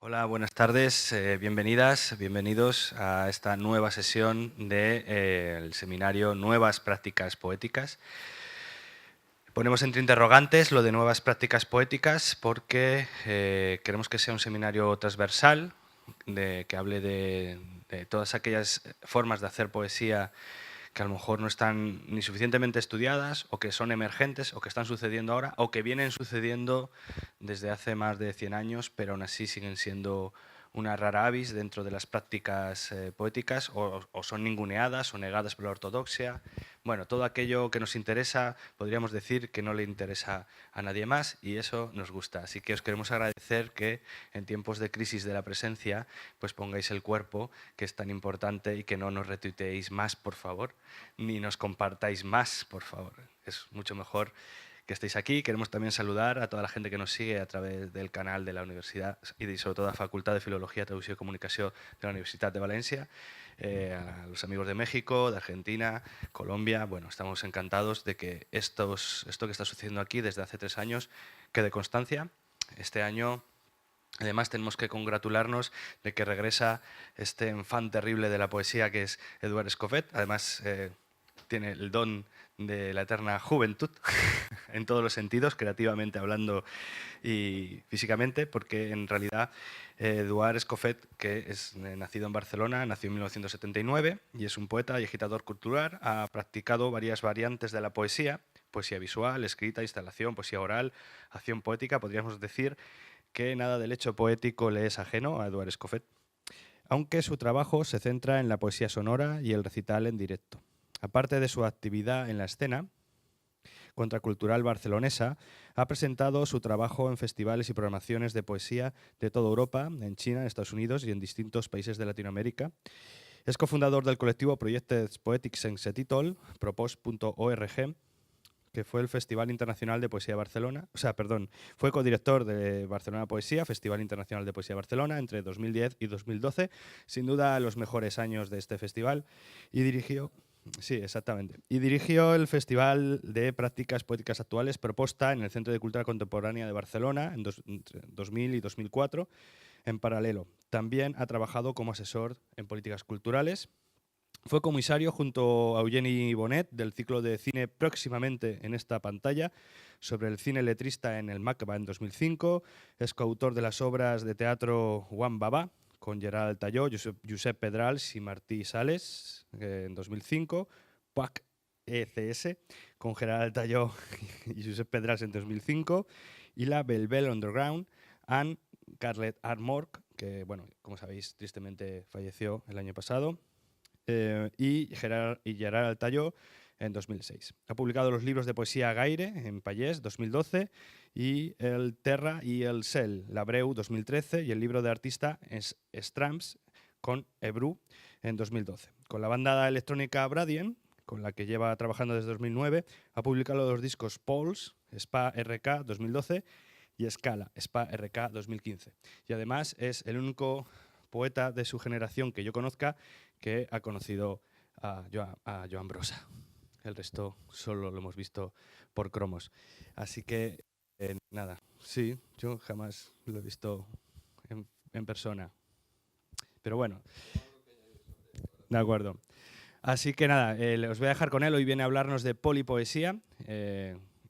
Hola, buenas tardes, bienvenidas, bienvenidos a esta nueva sesión del seminario Nuevas Prácticas Poéticas. Ponemos entre interrogantes lo de nuevas prácticas poéticas porque queremos que sea un seminario transversal, que hable de todas aquellas formas de hacer poesía que a lo mejor no están ni suficientemente estudiadas, o que son emergentes, o que están sucediendo ahora, o que vienen sucediendo desde hace más de 100 años, pero aún así siguen siendo una rara avis dentro de las prácticas poéticas, o son ninguneadas o negadas por la ortodoxia. Bueno, todo aquello que nos interesa, podríamos decir que no le interesa a nadie más, y eso nos gusta. Así que os queremos agradecer que en tiempos de crisis de la presencia, pues pongáis el cuerpo, que es tan importante, y que no nos retuiteéis más, por favor, ni nos compartáis más, por favor. Es mucho mejor que estéis aquí. Queremos también saludar a toda la gente que nos sigue a través del canal de la Universidad y sobre todo a la Facultad de Filología, Traducció y Comunicación de la Universidad de Valencia, a los amigos de México, de Argentina, Colombia. Bueno, estamos encantados de que esto que está sucediendo aquí desde hace 3 años quede constancia. Este año, además, tenemos que congratularnos de que regresa este enfant terrible de la poesía que es Eduard Escoffet. Además, tiene el don de la eterna juventud en todos los sentidos, creativamente hablando y físicamente, porque en realidad Eduard Escoffet, que es nacido en Barcelona, nació en 1979 y es un poeta y agitador cultural, ha practicado varias variantes de la poesía: poesía visual, escrita, instalación, poesía oral, acción poética. Podríamos decir que nada del hecho poético le es ajeno a Eduard Escoffet, aunque su trabajo se centra en la poesía sonora y el recital en directo. Aparte de su actividad en la escena contracultural barcelonesa, ha presentado su trabajo en festivales y programaciones de poesía de toda Europa, en China, en Estados Unidos y en distintos países de Latinoamérica. Es cofundador del colectivo Projectes Poètics Sense Títol, propos.org, que fue el Festival Internacional de Poesía de Barcelona, fue codirector de Barcelona Poesía, Festival Internacional de Poesía de Barcelona, entre 2010 y 2012, sin duda los mejores años de este festival, y dirigió, sí, exactamente, y dirigió el Festival de Prácticas Poéticas Actuales Proposta en el Centro de Cultura Contemporánea de Barcelona entre 2000 y 2004, en paralelo. También ha trabajado como asesor en políticas culturales. Fue comisario junto a Eugeni Bonet del ciclo de cine Próximamente en esta pantalla, sobre el cine letrista en el MACBA en 2005. Es coautor de las obras de teatro Juan Baba, con Gerard Talló, Josep Pedrals y Martí Sales, en 2005. PUAC ECS, con Gerard Talló y Josep Pedrals en 2005. Y la Belbel Underground, and Carlet Armork, que, bueno, como sabéis, tristemente falleció el año pasado. Y Gerard Altayó en 2006. Ha publicado los libros de poesía Gaire en Pallés 2012 y El Terra y el Cel, L'Abreu 2013, y el libro de artista Strams con Ebru en 2012. Con la banda electrónica Bradien, con la que lleva trabajando desde 2009, ha publicado los discos Pauls, Spa RK 2012 y Escala, Spa RK 2015. Y además es el único poeta de su generación que yo conozca que ha conocido a Joan Brossa. El resto solo lo hemos visto por cromos. Así que, nada, sí, yo jamás lo he visto en persona. Pero bueno, de acuerdo. Así que nada, os voy a dejar con él. Hoy viene a hablarnos de polipoesía,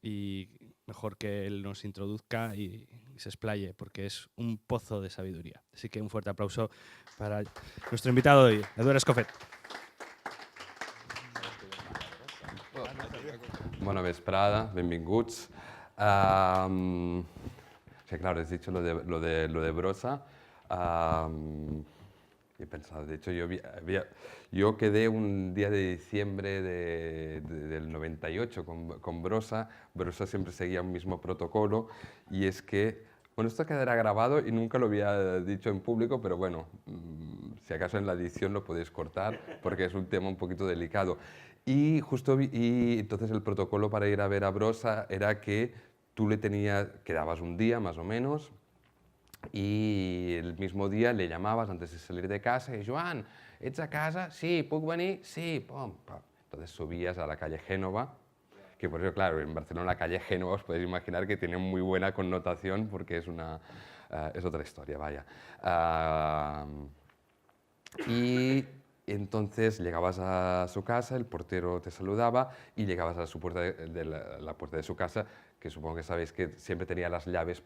y mejor que él nos introduzca y se explaye, porque es un pozo de sabiduría. Así que un fuerte aplauso para nuestro invitado de hoy, Eduard Escoffet. Bona vesprada, benvinguts. Sí, claro, has dicho lo de Brossa. He pensado, de hecho, yo quedé un día de diciembre del 98 con Brossa. Brossa siempre seguía un mismo protocolo, y es que, bueno, esto quedará grabado y nunca lo había dicho en público, pero bueno, si acaso en la edición lo podéis cortar porque es un tema un poquito delicado. Y entonces el protocolo para ir a ver a Brossa era que tú quedabas un día más o menos, y el mismo día le llamabas antes de salir de casa y Joan, ¿ets a casa? Sí, ¿puc venir? Sí, pum, pum. Entonces subías a la calle Génova que por eso, claro, en Barcelona la calle Génova os podéis imaginar que tiene muy buena connotación porque es otra historia, vaya. Y entonces llegabas a su casa, el portero te saludaba y llegabas a su puerta la puerta de su casa, que supongo que sabéis que siempre tenía las llaves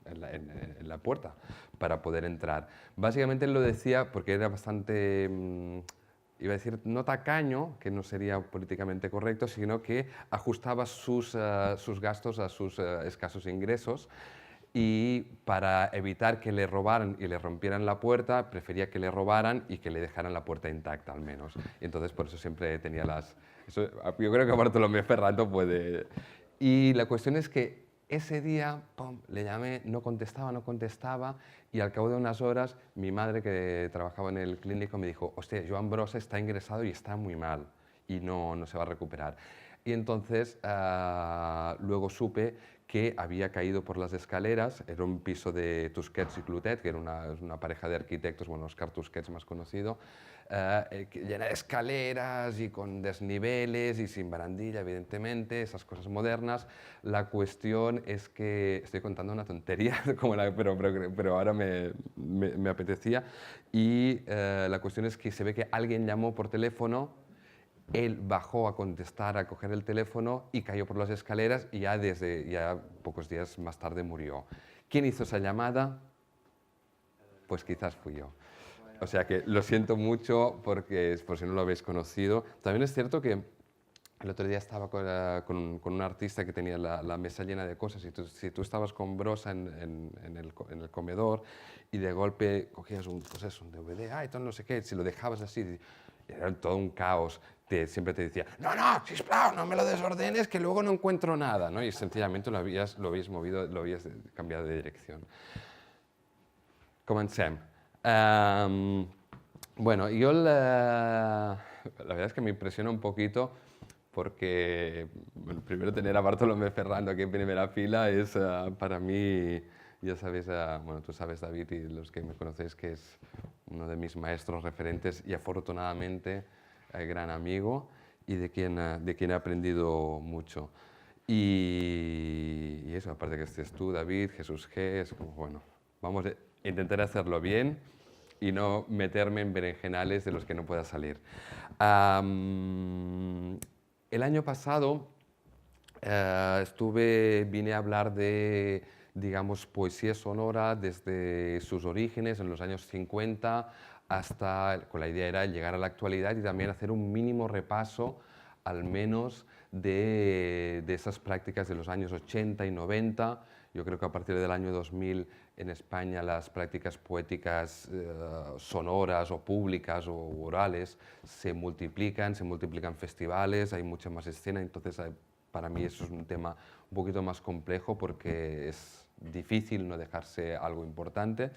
en la puerta para poder entrar. Básicamente lo decía porque era bastante, iba a decir, no tacaño, que no sería políticamente correcto, sino que ajustaba sus gastos a sus escasos ingresos y para evitar que le robaran y le rompieran la puerta, prefería que le robaran y que le dejaran la puerta intacta al menos. Y entonces por eso siempre tenía yo creo que Bartolomé Ferrando puede... Y la cuestión es que ese día, pum, le llamé, no contestaba, y al cabo de unas horas mi madre, que trabajaba en el clínico, me dijo, hostia, Joan Brossa está ingresado y está muy mal y no se va a recuperar. Y entonces luego supe que había caído por las escaleras, era un piso de Tusquets y Clotet, que era una pareja de arquitectos, bueno, Oscar Tusquets más conocido, llena de escaleras y con desniveles y sin barandilla, evidentemente, esas cosas modernas. La cuestión es que, estoy contando una tontería, pero ahora me apetecía, y la cuestión es que se ve que alguien llamó por teléfono. Él bajó a contestar, a coger el teléfono y cayó por las escaleras y ya pocos días más tarde murió. ¿Quién hizo esa llamada? Pues quizás fui yo. O sea que lo siento mucho porque por si no lo habéis conocido. También es cierto que el otro día estaba con un artista que tenía la mesa llena de cosas y si tú estabas con Brossa en el comedor y de golpe cogías pues un DVD, entonces no sé qué, si lo dejabas así, era todo un caos. Siempre te decía, no, sisplau, no me lo desordenes, que luego no encuentro nada, ¿no? Y sencillamente lo habías movido, lo habías cambiado de dirección. Comencem. Bueno, yo la verdad es que me impresiona un poquito porque, bueno, primero tener a Bartolomé Ferrando aquí en primera fila es para mí, ya sabéis, bueno, tú sabes, David, y los que me conocéis, que es uno de mis maestros referentes y afortunadamente gran amigo y de quien he aprendido mucho. Y eso, aparte que estés tú, David, Jesús G, es como, bueno, vamos a intentar hacerlo bien y no meterme en berenjenales de los que no pueda salir. El año pasado vine a hablar de, digamos, poesía sonora desde sus orígenes en los años 50 con la idea era llegar a la actualidad y también hacer un mínimo repaso, al menos, de esas prácticas de los años 80 y 90. Yo creo que a partir del año 2000 en España las prácticas poéticas sonoras o públicas o orales se multiplican festivales, hay mucha más escena, entonces para mí eso es un tema un poquito más complejo porque es difícil no dejarse algo importante,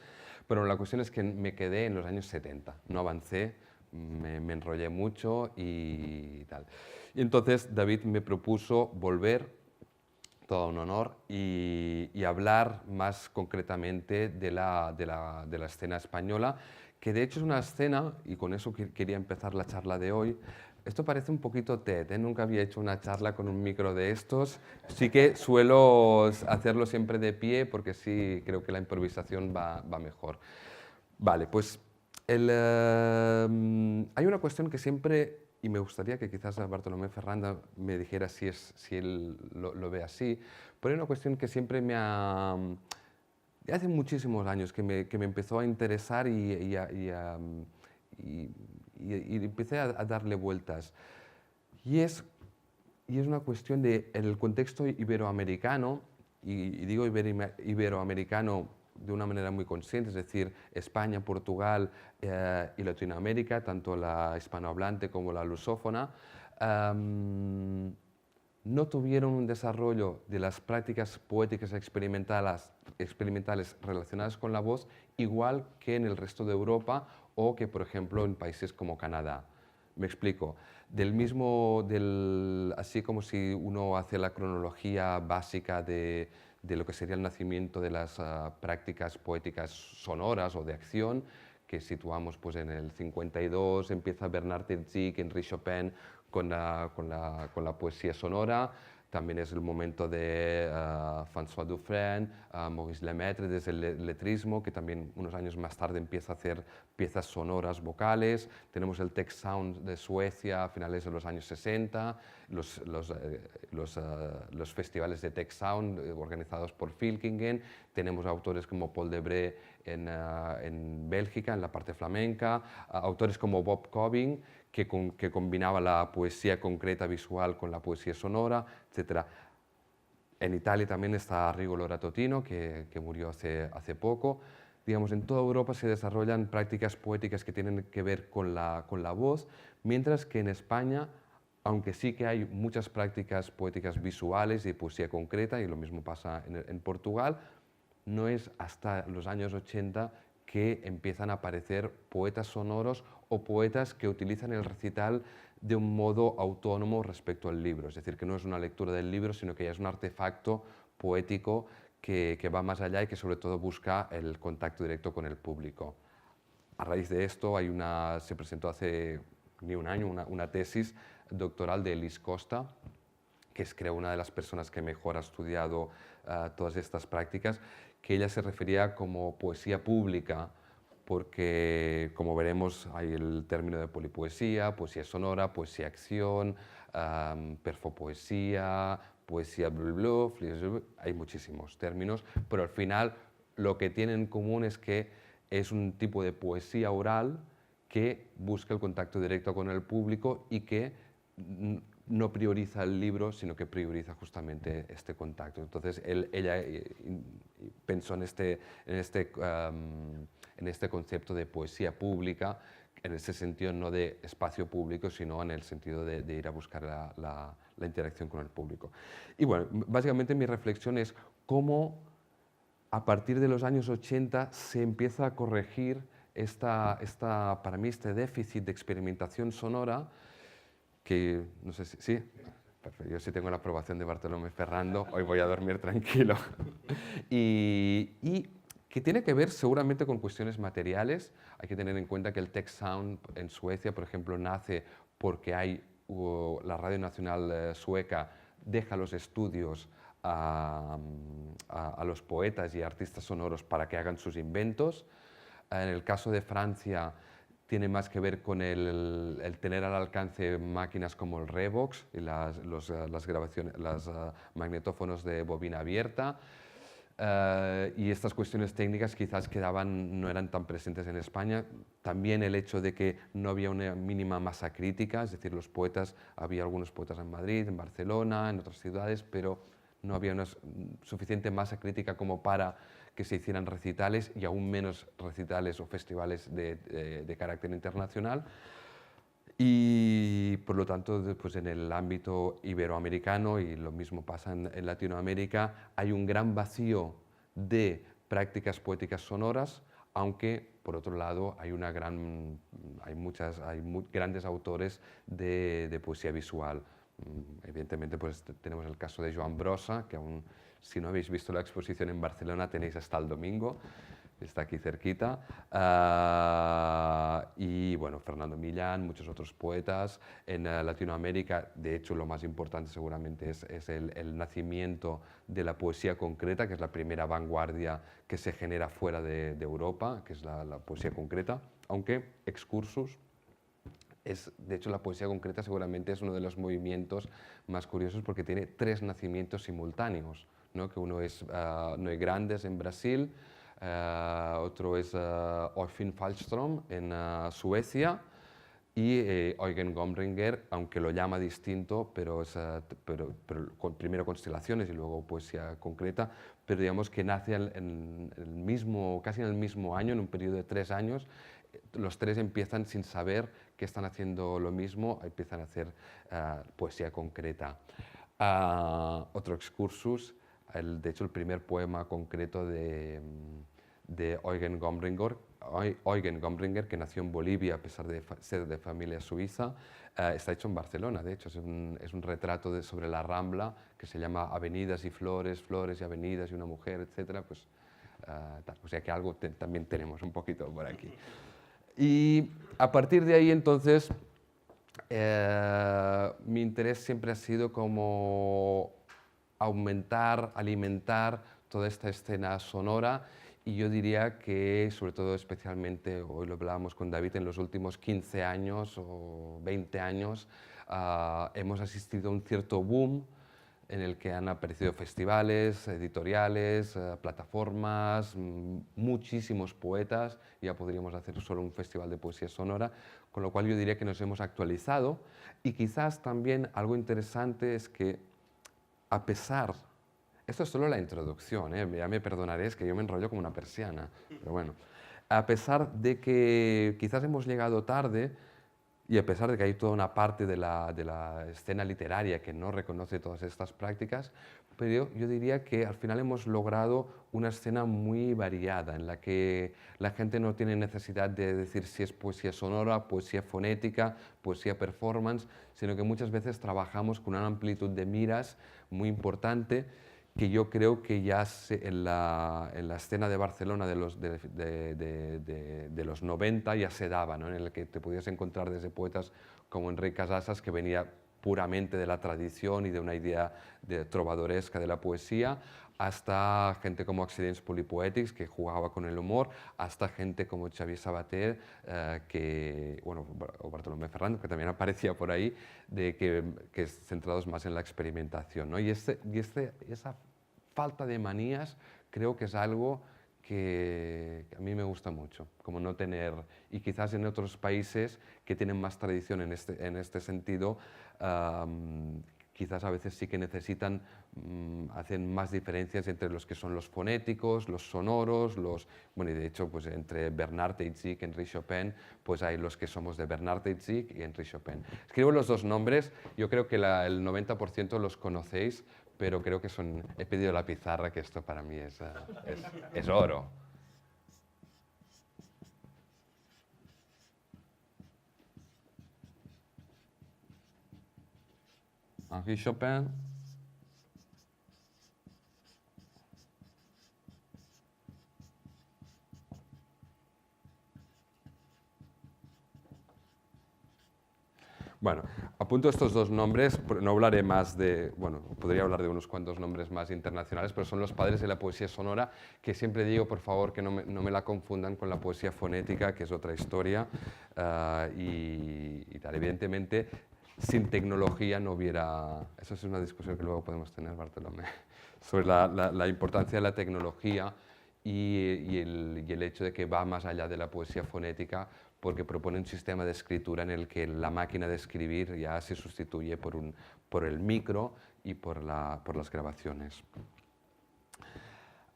pero la cuestión es que me quedé en los años 70, no avancé, me enrollé mucho y tal. Y entonces David me propuso volver, todo un honor, y hablar más concretamente de la escena española, que de hecho es una escena, y con eso quería empezar la charla de hoy. Esto parece un poquito TED, ¿eh? Nunca había hecho una charla con un micro de estos. Sí que suelo hacerlo siempre de pie porque sí creo que la improvisación va mejor. Vale, pues hay una cuestión que siempre, y me gustaría que quizás Bartolomé Ferrando me dijera si él lo ve así, pero hay una cuestión que siempre hace muchísimos años que me empezó a interesar y empecé a darle vueltas. Y es una cuestión el contexto iberoamericano, y digo iberoamericano de una manera muy consciente, es decir, España, Portugal y Latinoamérica, tanto la hispanohablante como la lusófona, no tuvieron un desarrollo de las prácticas poéticas experimentales relacionadas con la voz igual que en el resto de Europa o que, por ejemplo, en países como Canadá. Me explico. Así como si uno hace la cronología básica de lo que sería el nacimiento de las prácticas poéticas sonoras o de acción, que situamos pues, en el 52, empieza Bernard Herzig, Henri Chopin, con la poesía sonora. También es el momento de François Dufresne, Maurice Lemaitre, desde el letrismo, que también unos años más tarde empieza a hacer piezas sonoras vocales. Tenemos el Text Sound de Suecia a finales de los años 60, los festivales de Text Sound organizados por Filkingen. Tenemos autores como Paul Debré en Bélgica, en la parte flamenca, autores como Bob Cobbing, que combinaba la poesía concreta visual con la poesía sonora, etc. En Italia también está Arrigo Loratotino, que murió hace poco. Digamos, en toda Europa se desarrollan prácticas poéticas que tienen que ver con la voz, mientras que en España, aunque sí que hay muchas prácticas poéticas visuales y poesía concreta, y lo mismo pasa en Portugal, no es hasta los años 80 que empiezan a aparecer poetas sonoros o poetas que utilizan el recital de un modo autónomo respecto al libro. Es decir, que no es una lectura del libro, sino que ya es un artefacto poético que va más allá y que sobre todo busca el contacto directo con el público. A raíz de esto se presentó hace ni un año una tesis doctoral de Elis Costa, que es creo una de las personas que mejor ha estudiado todas estas prácticas, que ella se refería como poesía pública, porque como veremos hay el término de polipoesía, poesía sonora, poesía acción, perfopoesía, poesía blu, hay muchísimos términos, pero al final lo que tienen en común es que es un tipo de poesía oral que busca el contacto directo con el público y que no prioriza el libro, sino que prioriza justamente este contacto. Entonces, ella pensó en este concepto de poesía pública, en ese sentido no de espacio público, sino en el sentido de ir a buscar la interacción con el público. Y bueno, básicamente mi reflexión es cómo a partir de los años 80 se empieza a corregir para mí este déficit de experimentación sonora, que no sé si... ¿Sí? Perfecto. Yo sí tengo la aprobación de Bartolomé Ferrando, hoy voy a dormir tranquilo. Y que tiene que ver seguramente con cuestiones materiales. Hay que tener en cuenta que el Text Sound en Suecia, por ejemplo, nace porque la Radio Nacional Sueca deja los estudios a los poetas y artistas sonoros para que hagan sus inventos. En el caso de Francia, tiene más que ver con el tener al alcance máquinas como el Revox y los magnetófonos de bobina abierta. Y estas cuestiones técnicas quizás no eran tan presentes en España. También el hecho de que no había una mínima masa crítica, es decir, había algunos poetas en Madrid, en Barcelona, en otras ciudades, pero no había una suficiente masa crítica como para que se hicieran recitales y aún menos recitales o festivales de carácter internacional. Y por lo tanto, pues en el ámbito iberoamericano, y lo mismo pasa en Latinoamérica, hay un gran vacío de prácticas poéticas sonoras, aunque por otro lado hay grandes autores de poesía visual. Evidentemente pues tenemos el caso de Joan Brossa, que aún si no habéis visto la exposición en Barcelona tenéis hasta el domingo, está aquí cerquita. Y bueno, Fernando Millán, muchos otros poetas. En Latinoamérica, de hecho, lo más importante seguramente es el nacimiento de la poesía concreta, que es la primera vanguardia que se genera fuera de Europa, que es la poesía concreta, aunque excursus. De hecho, la poesía concreta seguramente es uno de los movimientos más curiosos porque tiene 3 nacimientos simultáneos, ¿no? Que uno es Noé Grandes en Brasil, otro es Oyvind Falkström en Suecia y Eugen Gomringer, aunque lo llama distinto, pero primero constelaciones y luego poesía concreta, pero digamos que nace casi en el mismo año, en un periodo de 3 años. Los 3 empiezan sin saber que están haciendo lo mismo, empiezan a hacer poesía concreta. Otro excursus, de hecho el primer poema concreto de Eugen Gomringer, que nació en Bolivia a pesar de ser de familia suiza, está hecho en Barcelona. De hecho es un retrato sobre la Rambla que se llama Avenidas y Flores, Flores y Avenidas y una mujer, etc. Pues, o sea que algo también tenemos un poquito por aquí. Y a partir de ahí entonces Mi interés siempre ha sido como aumentar, alimentar toda esta escena sonora y yo diría que, sobre todo especialmente, hoy lo hablábamos con David, en los últimos 15 años o 20 años hemos asistido a un cierto boom en el que han aparecido festivales, editoriales, plataformas, muchísimos poetas, ya podríamos hacer solo un festival de poesía sonora, con lo cual yo diría que nos hemos actualizado y quizás también algo interesante es que a pesar, esto es solo la introducción, ya me perdonaréis que yo me enrollo como una persiana, pero bueno, a pesar de que quizás hemos llegado tarde, y a pesar de que hay toda una parte de la escena literaria que no reconoce todas estas prácticas, pero yo diría que al final hemos logrado una escena muy variada en la que la gente no tiene necesidad de decir si es poesía sonora, poesía fonética, poesía performance, sino que muchas veces trabajamos con una amplitud de miras muy importante que yo creo que ya en la escena de Barcelona de los 90 ya se daba, ¿no? En el que te podías encontrar desde poetas como Enric Casasas, que venía puramente de la tradición y de una idea trovadoresca de la poesía, hasta gente como Accidents Polypoetics, que jugaba con el humor, hasta gente como Xavier Sabater, bueno, o Bartolomé Ferrando, que también aparecía por ahí, que centrados más en la experimentación, ¿no? Y esa falta de manías creo que es algo que a mí me gusta mucho, como no tener, y quizás en otros países que tienen más tradición en este sentido, quizás a veces sí que necesitan, hacen más diferencias entre los que son los fonéticos, los sonoros, bueno, y de hecho, pues entre Bernard Heidsieck y Henri Chopin, pues hay los que somos de Bernard Heidsieck y Henri Chopin. Escribo los dos nombres, yo creo que el 90% los conocéis, pero creo que he pedido la pizarra, que esto para mí es oro. Henri Chopin. Bueno, apunto estos dos nombres, no hablaré más bueno, podría hablar de unos cuantos nombres más internacionales, pero son los padres de la poesía sonora, que siempre digo, por favor, que no me la confundan con la poesía fonética, que es otra historia, y tal. Evidentemente, sin tecnología no hubiera... Eso es una discusión que luego podemos tener, Bartolomé, sobre la importancia de la tecnología y el hecho de que va más allá de la poesía fonética, porque propone un sistema de escritura en el que la máquina de escribir ya se sustituye por el micro y por las grabaciones.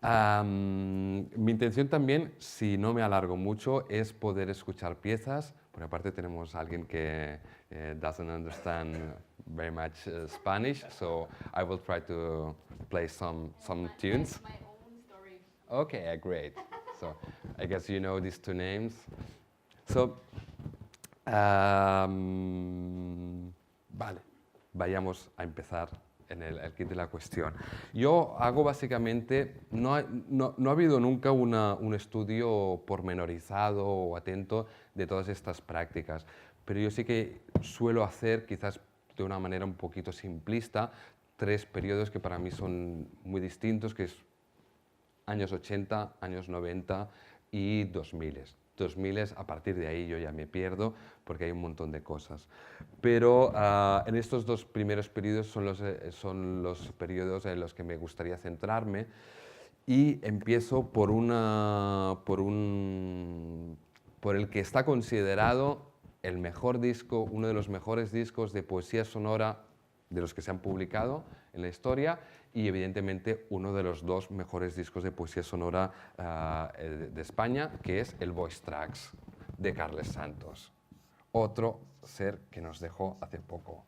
Mi intención también, si no me alargo mucho, es poder escuchar piezas, porque aparte tenemos a alguien que doesn't understand very much Spanish, so I will try to play some tunes. My own story. Okay, great. So I guess you know these two names. So, vale, vayamos a empezar en el kit de la cuestión. Yo hago básicamente, no ha habido nunca un estudio pormenorizado o atento de todas estas prácticas, pero yo sí que suelo hacer, quizás de una manera un poquito simplista, tres periodos que para mí son muy distintos, que es años 80, años 90 y 2000. 2000, a partir de ahí yo ya me pierdo porque hay un montón de cosas. Pero en estos dos primeros periodos son los periodos en los que me gustaría centrarme y empiezo por el que está considerado el mejor disco, uno de los mejores discos de poesía sonora de los que se han publicado en la historia y evidentemente uno de los dos mejores discos de poesía sonora de España, que es el Voice Tracks de Carles Santos, otro ser que nos dejó hace poco.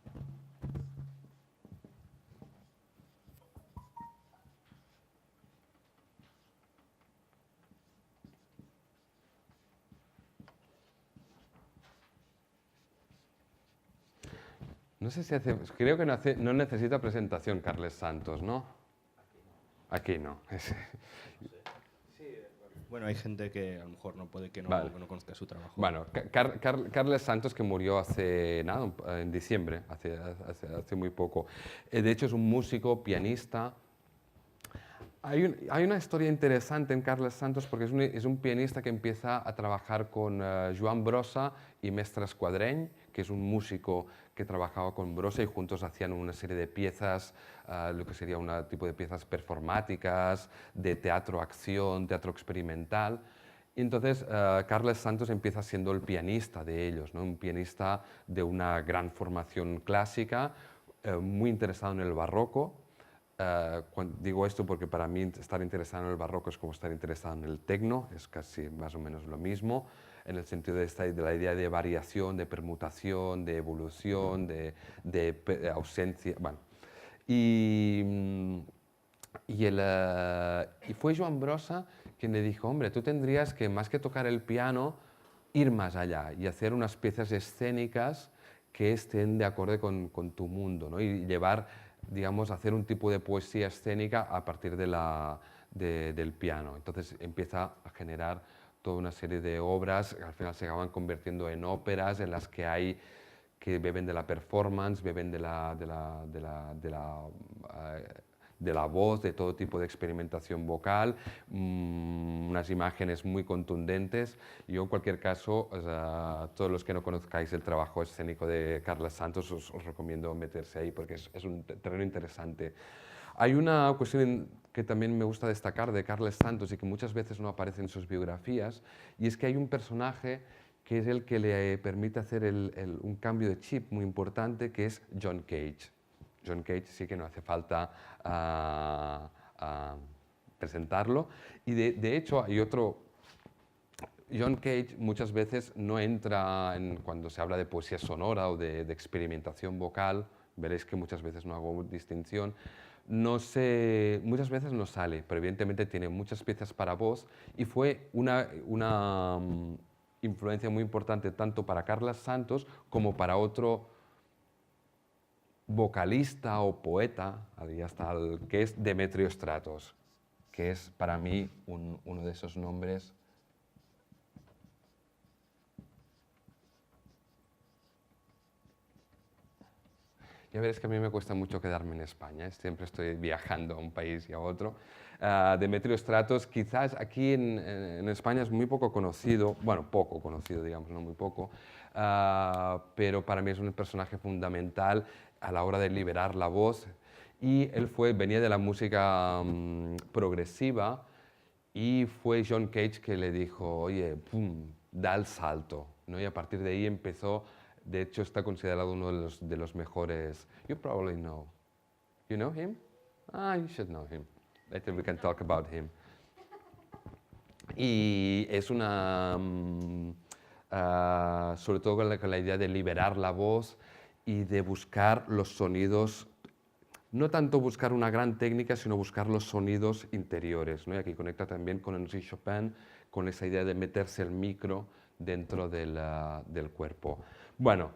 No sé si creo que no necesita presentación Carles Santos, ¿no? Aquí no. Bueno, hay gente que a lo mejor no puede que no, Vale. que no conozca su trabajo. Bueno, Carles Santos, que murió hace nada, en diciembre, hace muy poco. De hecho, es un músico, pianista. Hay una historia interesante en Carles Santos porque es un pianista que empieza a trabajar con Joan Brossa y Mestre Escuadreny, que es un músico que trabajaba con Brossa y juntos hacían una serie de piezas, lo que sería un tipo de piezas performáticas, de teatro-acción, teatro experimental. Y entonces Carles Santos empieza siendo el pianista de ellos, ¿no? Un pianista de una gran formación clásica, muy interesado en el barroco. Digo esto porque para mí estar interesado en el barroco es como estar interesado en el tecno, es casi más o menos lo mismo, en el sentido de la idea de variación, de permutación, de evolución, de ausencia. Bueno. Y fue Joan Brossa quien le dijo, hombre, tú tendrías que, más que tocar el piano, ir más allá y hacer unas piezas escénicas que estén de acorde con tu mundo, ¿no? Y llevar, digamos, hacer un tipo de poesía escénica a partir del piano. Entonces empieza a generar toda una serie de obras que al final se acaban convirtiendo en óperas en las que hay que beben de la performance, beben de la voz, de todo tipo de experimentación vocal, unas imágenes muy contundentes. Yo, en cualquier caso, todos los que no conozcáis el trabajo escénico de Carles Santos, os recomiendo meterse ahí porque es un terreno interesante. Hay una cuestión que también me gusta destacar de Carles Santos y que muchas veces no aparece en sus biografías, y es que hay un personaje que es el que le permite hacer un cambio de chip muy importante, que es John Cage. John Cage sí que no hace falta presentarlo. Y de hecho hay otro... John Cage muchas veces no entra cuando se habla de poesía sonora o de experimentación vocal, veréis que muchas veces no hago distinción, muchas veces no sale, pero evidentemente tiene muchas piezas para voz y fue una influencia muy importante tanto para Carles Santos como para otro vocalista o poeta, ahí está, que es Demetrio Stratos, que es para mí uno de esos nombres. Ya veréis que a mí me cuesta mucho quedarme en España, siempre estoy viajando a un país y a otro. Demetrio Stratos, quizás aquí en España es muy poco conocido, bueno, poco conocido, digamos, no muy poco, pero para mí es un personaje fundamental a la hora de liberar la voz. Y él venía de la música progresiva y fue John Cage que le dijo, oye, pum, da el salto, ¿no? Y a partir de ahí empezó. De hecho, está considerado uno de los mejores. You probably know. You know him? You should know him. Later we can talk about him. Y es sobre todo con la idea de liberar la voz y de buscar los sonidos, no tanto buscar una gran técnica, sino buscar los sonidos interiores, ¿no? Y aquí conecta también con Henri Chopin, con esa idea de meterse el micro dentro del cuerpo. Bueno,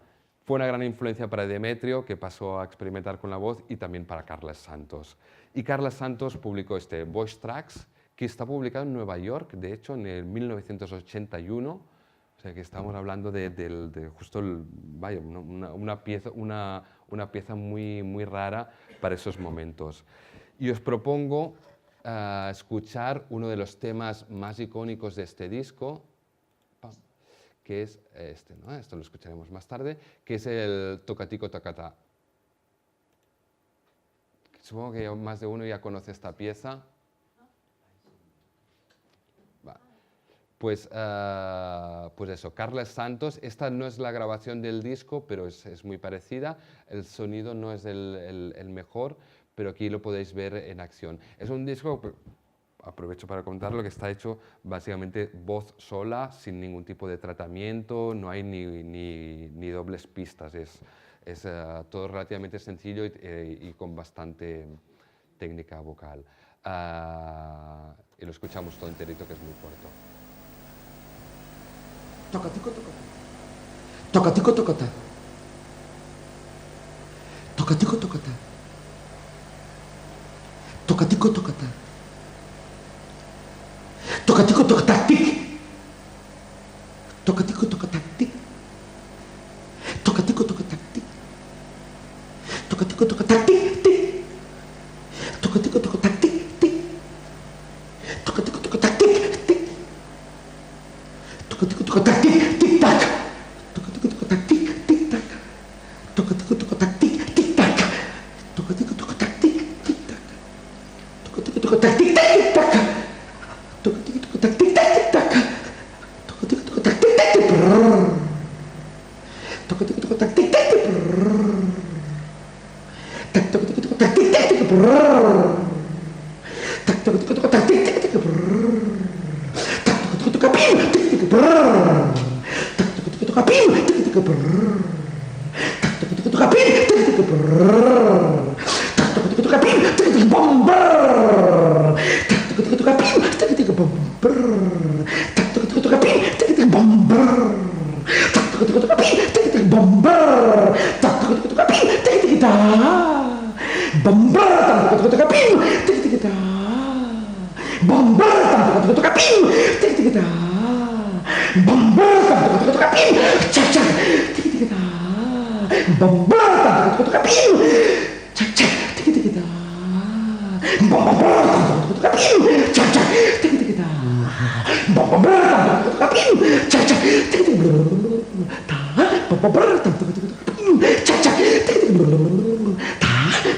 fue una gran influencia para Demetrio, que pasó a experimentar con la voz, y también para Carles Santos. Y Carles Santos publicó este Voice Tracks, que está publicado en Nueva York, de hecho, en el 1981. O sea, que estamos hablando de justo vaya, una pieza muy, muy rara para esos momentos. Y os propongo escuchar uno de los temas más icónicos de este disco, que es este, ¿no? Esto lo escucharemos más tarde, que es el Tocatico Tocatá. Supongo que más de uno ya conoce esta pieza. Pues eso, Carles Santos. Esta no es la grabación del disco, pero es muy parecida. El sonido no es el mejor, pero aquí lo podéis ver en acción. Es un disco, aprovecho para contarlo, que está hecho básicamente voz sola, sin ningún tipo de tratamiento, no hay ni dobles pistas, es todo relativamente sencillo y con bastante técnica vocal. Y lo escuchamos todo enterito, que es muy corto. Tocatico, tocata. Tocatico, tocata. Tocatico, tocata. Tocatico, tocata. Tocatico, tocatic, tic. Tocatico, tocatic, tic. Tocatico, tocatic, tic. Tocatico, tocatic, tic, tic. Tocatico, tocatic, tic, tic. Tocatico, tocatic, tic, tic. Tocatico, tocatic, tic, tic, tac. Tocatico, tocatic, tic, tic, tac. Tocatico, tocatic, tic, tic, tac. Tocatico, tocatic, tic, tic, tac. Tocatico, tocatic, tic, tic, tac. Tocatico, tocatic, tic, tic, tac. Tocatico, tocatic, tic, tic, brrr. Tocatico, tocatic, tic, tic, brrr. Tac, tocatico, tocatic, tic, tic, brrr. Tac, tocatico, tocatic, tic, tic, brrr. Tac, tocatico, tocapim, tic, tic, brrr. Tac, tocatico, tocapim, tic, tic, brrr. Tac, tocatico, tocapim, tic, tic, brrr. Tac, tocatico, tocapim, tic, tic, bom, brrr. Tac, tocatico, tocapim, tic, tic, bom, brrr. Tac, tocatico, tocapim, tic, tic, bom, brrr. Tac, tocatico, tocapim, tic, tic, bom, brrr. Tac, tocatico, tocapim, tic, tic, da. Bom, brrr. Tac, tocatico, tocapim, tic, tic, da. Bom, brrr. Tac, tocatico, tocapim, tic, tic, da. Bom, brrr. Tac, tocatico, tocapim, chac, chac, tic, tic, da. Bom, brrr. Tac, tocatico, tocapim, chac, chac, tic, tic, da. Bom, brrr. Tac, tocatico, tocapim, chac, chac, tic, tic, da. Bom, brrr. Tac, tocatico, tocapim, chac, chac, tic, tic, da. Bom, brrr. Tac, tocatico, tocapim, chac, chac, tic, tic, da.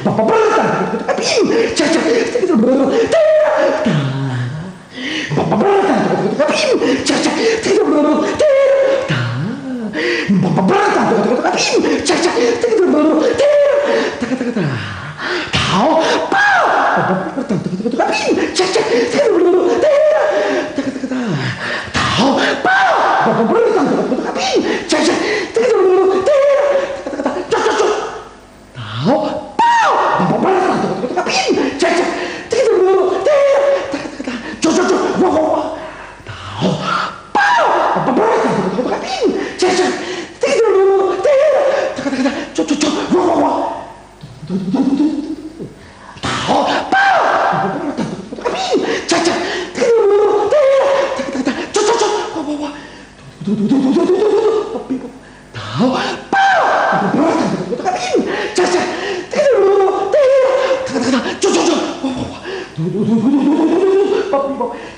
Bom, brrr. Tac, tocatico, tocapim, chac, chac, tic, tic, da. Bom, brrr. Tac, tocatico, tocapim, chac, chac, tic, tic, da. Bom, brrr. Tac, tocatico, tocapim, chac, chac, tic, tic, da. Taca, taca, taca. Tau, pau. Bom, brrr. Tac, tocatico, tocapim, chac, chac, tic, tic, da. Taca, taca, taca. Tau, pau. Bom, brrr. Tac, tocatico, tocapim, chac, chac, tic, tic, da. Taca, taca, taca. Chau, chau, chau. Tau, pau. Bom, brrr. Tac, tocatico, tocapim, chac, chac, tic, tic, da. Taca, taca, taca. Chau, chau, chau. Wow, wow, wow. Tau, pau. Bom, brrr. Tac, tocatico, tocapim, chac, chac, tic, tic, da. Taca, taca, taca. Chau, chau, chau. Wow, wow, wow. Tau, pau. Bom, brrr. Tac, tocatico, tocapim, chac, chac, tic, tic, da. Taca, taca, taca. Chau, chau, chau. Wow, wow, wow. Tau, pau. Bom, brrr. Tac, tocatico, tocapim, chac, chac, tic, tic, da. Taca, taca, taca. Chau, chau, chau. Wow, wow, wow. Tau,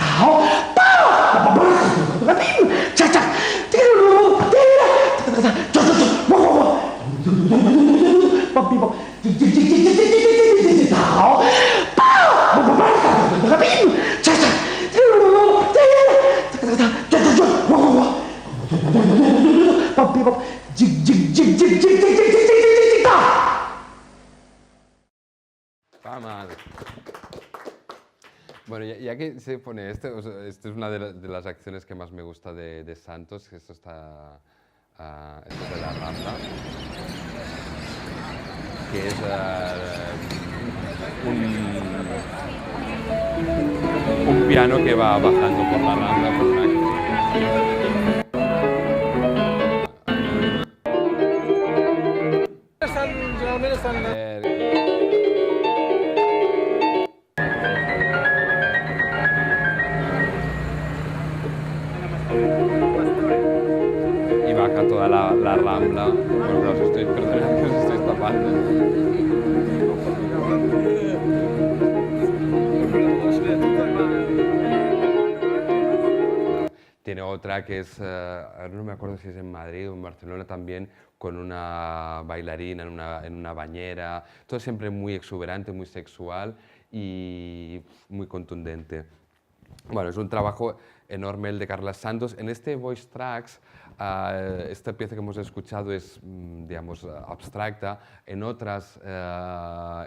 pau. Bom, brrr. Tac, tocatico, tocapim, chac, chac, tic, tic, da. Taca, taca, taca. Chau, chau, chau. Wow, wow, wow. Tau, pau. Bom, brrr. Tac, tocatico, tocapim, chac, chac, tic, tic, da. Taca, taca, taca. Chau, chau, chau. Wow, wow, wow. Jig, jig, jig, jig, jig, jig, jig, jig, jig, jig, jig, ta. Vamos. Bueno, ya que se pone esto, esto es una de las acciones que más me gusta de Santos, que esto está esto es de la Rambla, que es un piano que va bajando por la Rambla por una y baja toda la Rambla. Bueno, os estoy, perdonad que os estoy tapando. Tiene otra que es, ahora no me acuerdo si es en Madrid o en Barcelona también, con una bailarina en una bañera. Todo siempre muy exuberante, muy sexual y muy contundente. Bueno, es un trabajo enorme el de Carla Santos. En este Voice Tracks, esta pieza que hemos escuchado es, digamos, abstracta. En otras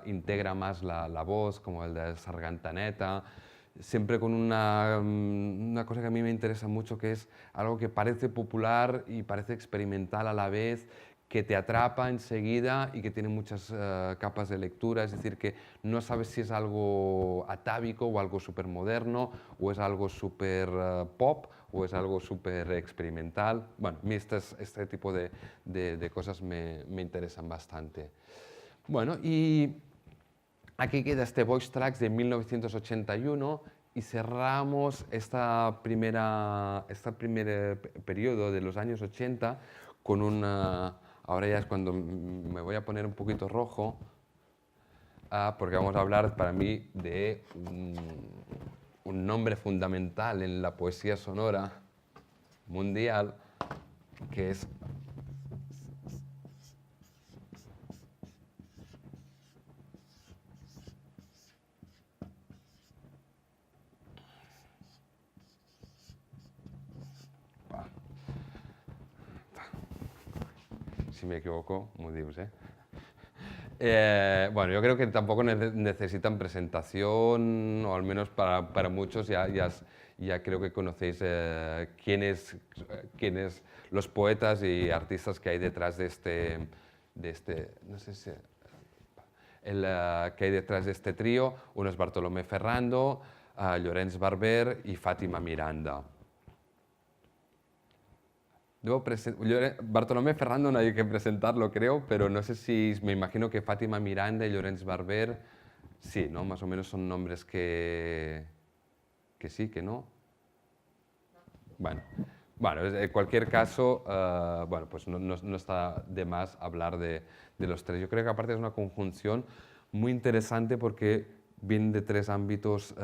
integra más la voz, como el de Sargantaneta. Siempre con una cosa que a mí me interesa mucho, que es algo que parece popular y parece experimental a la vez, que te atrapa enseguida y que tiene muchas capas de lectura, es decir, que no sabes si es algo atávico o algo súper moderno, o es algo súper pop, o es algo súper experimental. Bueno, a mí este tipo de cosas me interesan bastante. Bueno, y aquí queda este Voice Tracks de 1981 y cerramos este primer periodo de los años 80 con una... Ahora ya es cuando me voy a poner un poquito rojo, porque vamos a hablar para mí de un nombre fundamental en la poesía sonora mundial, que es si me equivoco, muy dius, ¿eh? Bueno, yo creo que tampoco necesitan presentación, o al menos para muchos ya creo que conocéis quiénes los poetas y artistas que hay detrás no sé si, que hay detrás de este trío. Uno es Bartolomé Ferrando, Llorenç Barber y Fátima Miranda. Bartolomé Ferrando no hay que presentarlo, creo, pero no sé si... Me imagino que Fátima Miranda y Llorenç Barber, sí, ¿no? Más o menos son nombres que sí, que no. Bueno, en cualquier caso, bueno, pues no está de más hablar de los tres. Yo creo que aparte es una conjunción muy interesante porque vienen de tres ámbitos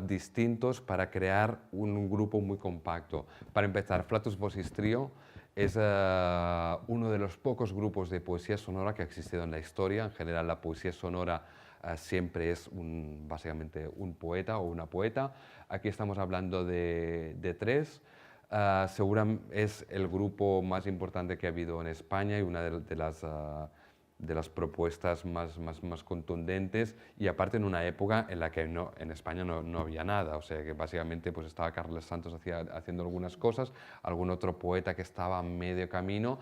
distintos para crear un grupo muy compacto. Para empezar, Flatus Vocis Trio es uno de los pocos grupos de poesía sonora que ha existido en la historia. En general, la poesía sonora siempre es básicamente un poeta o una poeta. Aquí estamos hablando de tres. Seguramente es el grupo más importante que ha habido en España y una de las propuestas más contundentes, y aparte en una época en la que en España no había nada, o sea que básicamente pues estaba Carles Santos haciendo algunas cosas, algún otro poeta que estaba a medio camino,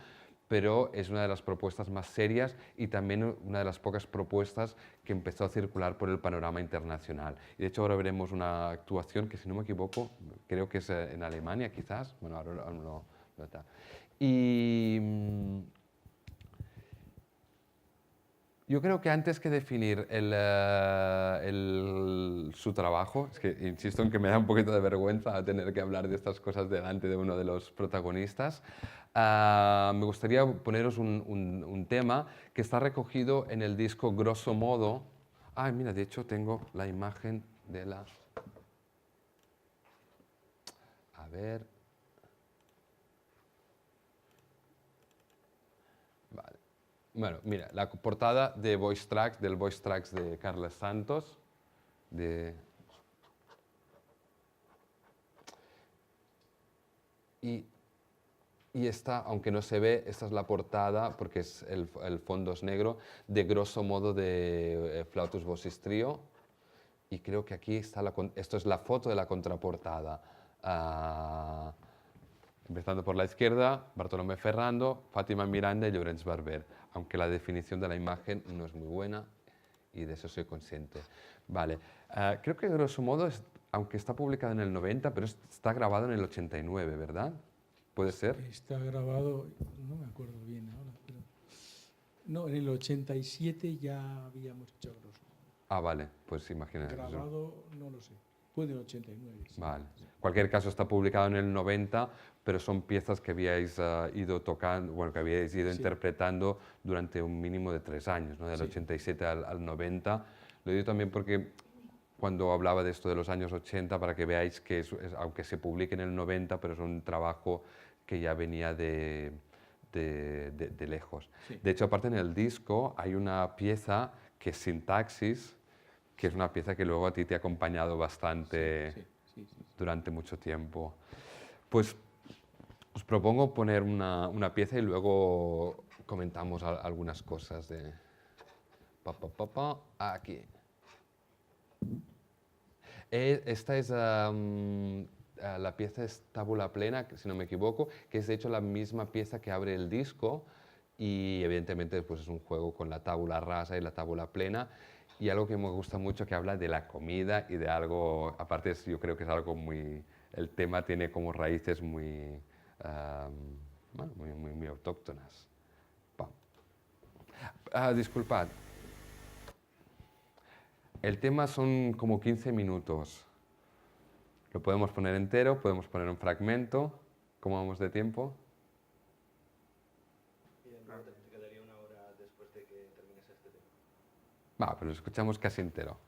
pero es una de las propuestas más serias y también una de las pocas propuestas que empezó a circular por el panorama internacional. Y de hecho ahora veremos una actuación que, si no me equivoco, creo que es en Alemania quizás, bueno, ahora no está. Y yo creo que antes que definir su trabajo, es que insisto en que me da un poquito de vergüenza tener que hablar de estas cosas delante de uno de los protagonistas, me gustaría poneros un tema que está recogido en el disco Grosso Modo. Mira, de hecho tengo la imagen de la... A ver... Vale. Bueno, mira, la portada del Voice Tracks de Carles Santos, y esta, aunque no se ve, esta es la portada, porque el fondo es negro, de Grosso Modo de Flatus Vocis Trio, y creo que aquí está esto es la foto de la contraportada. Empezando por la izquierda, Bartolomé Ferrando, Fátima Miranda y Llorenç Barber, aunque la definición de la imagen no es muy buena y de eso soy consciente. Vale, creo que grosso modo, aunque está publicado en el 90, pero está grabado en el 89, ¿verdad? ¿Puede ser? Está grabado, no me acuerdo bien ahora, pero... No, en el 87 ya habíamos hecho grosso. Vale, pues imagínate. Grabado, no lo sé. Fue en el 89. Sí. Vale. En cualquier caso, está publicado en el 90, pero son piezas que habíais ido tocando, bueno, que habíais ido interpretando durante un mínimo de 3 años, ¿no? Del 87 al 90. Lo digo también porque cuando hablaba de esto de los años 80, para que veáis que aunque se publique en el 90, pero es un trabajo que ya venía de lejos. Sí. De hecho, aparte en el disco hay una pieza que es Sintaxis, que es una pieza que luego a ti te ha acompañado bastante durante mucho tiempo. Pues os propongo poner una pieza y luego comentamos algunas cosas de... Aquí. Esta es... la pieza es Tábula Plena, si no me equivoco, que es de hecho la misma pieza que abre el disco, y evidentemente pues, es un juego con la tábula rasa y la tábula plena, y algo que me gusta mucho, que habla de la comida y de algo, aparte yo creo que es algo muy... El tema tiene como raíces muy, bueno, muy autóctonas. Disculpad. El tema son como 15 minutos. Lo podemos poner entero, podemos poner un fragmento. ¿Cómo vamos de tiempo? Va, pero lo escuchamos casi entero.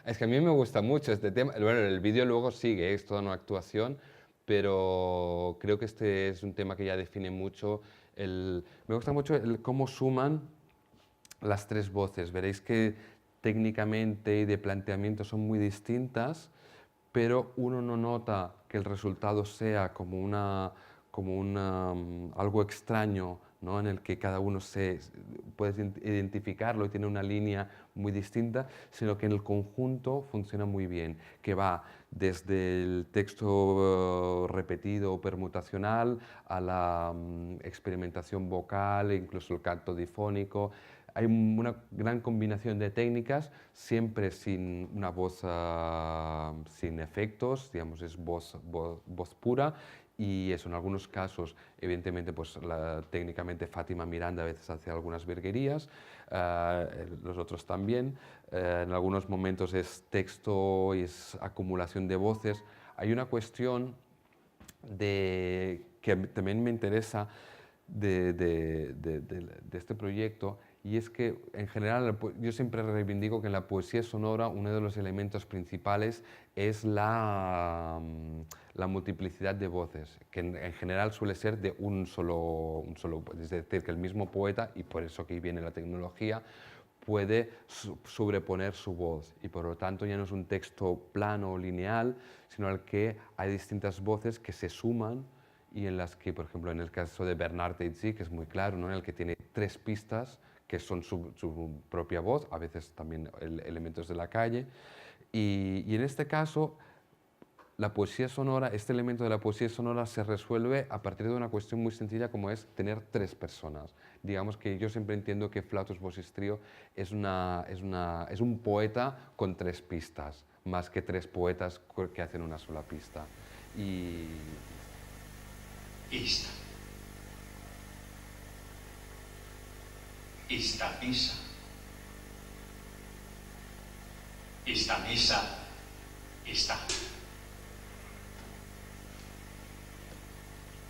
Es que a mí me gusta mucho este tema. Bueno, el vídeo luego sigue, es toda una actuación, pero creo que este es un tema que ya define mucho. Me gusta mucho cómo suman las tres voces. Veréis que técnicamente y de planteamiento son muy distintas, pero uno no nota que el resultado sea como algo extraño, ¿no? En el que cada uno puede identificarlo y tiene una línea muy distinta, sino que en el conjunto funciona muy bien, que va desde el texto repetido o permutacional a la experimentación vocal e incluso el canto difónico. Hay una gran combinación de técnicas, siempre sin una voz sin efectos, digamos, es voz pura. Y eso, en algunos casos, evidentemente, pues técnicamente Fátima Miranda a veces hace algunas virguerías, los otros también. En algunos momentos es texto y es acumulación de voces. Hay una cuestión que también me interesa de este proyecto, y es que en general yo siempre reivindico que en la poesía sonora uno de los elementos principales es la multiplicidad de voces, que en general suele ser de un solo, es decir, que el mismo poeta, y por eso que ahí viene la tecnología, puede sobreponer su voz, y por lo tanto ya no es un texto plano o lineal, sino al que hay distintas voces que se suman, y en las que, por ejemplo, en el caso de Bernard Teizy, que es muy claro, ¿no? En el que tiene 3 pistas que son su propia voz, a veces también elementos de la calle, y en este caso la poesía sonora, este elemento de la poesía sonora se resuelve a partir de una cuestión muy sencilla, como es tener 3 personas. Digamos que yo siempre entiendo que Flatus Vocis Trio es un poeta con 3 pistas, más que 3 poetas que hacen una sola pista. Esta mesa está.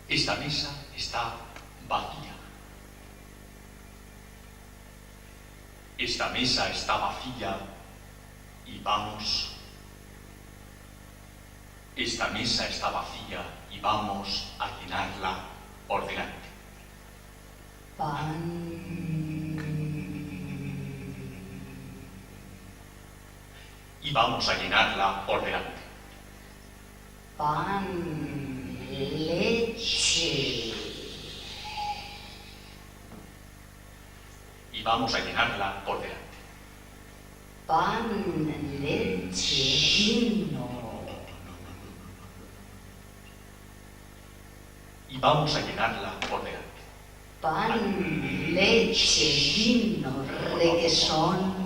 Esta mesa está vacía. Esta mesa está vacía y vamos. Esta mesa está vacía y vamos a llenarla por delante. Y vamos a llenarla por delante. Pan, leche. Y vamos a llenarla por delante. Pan, leche, vino. Y vamos a llenarla por delante. Pan, leche, vino, requesón.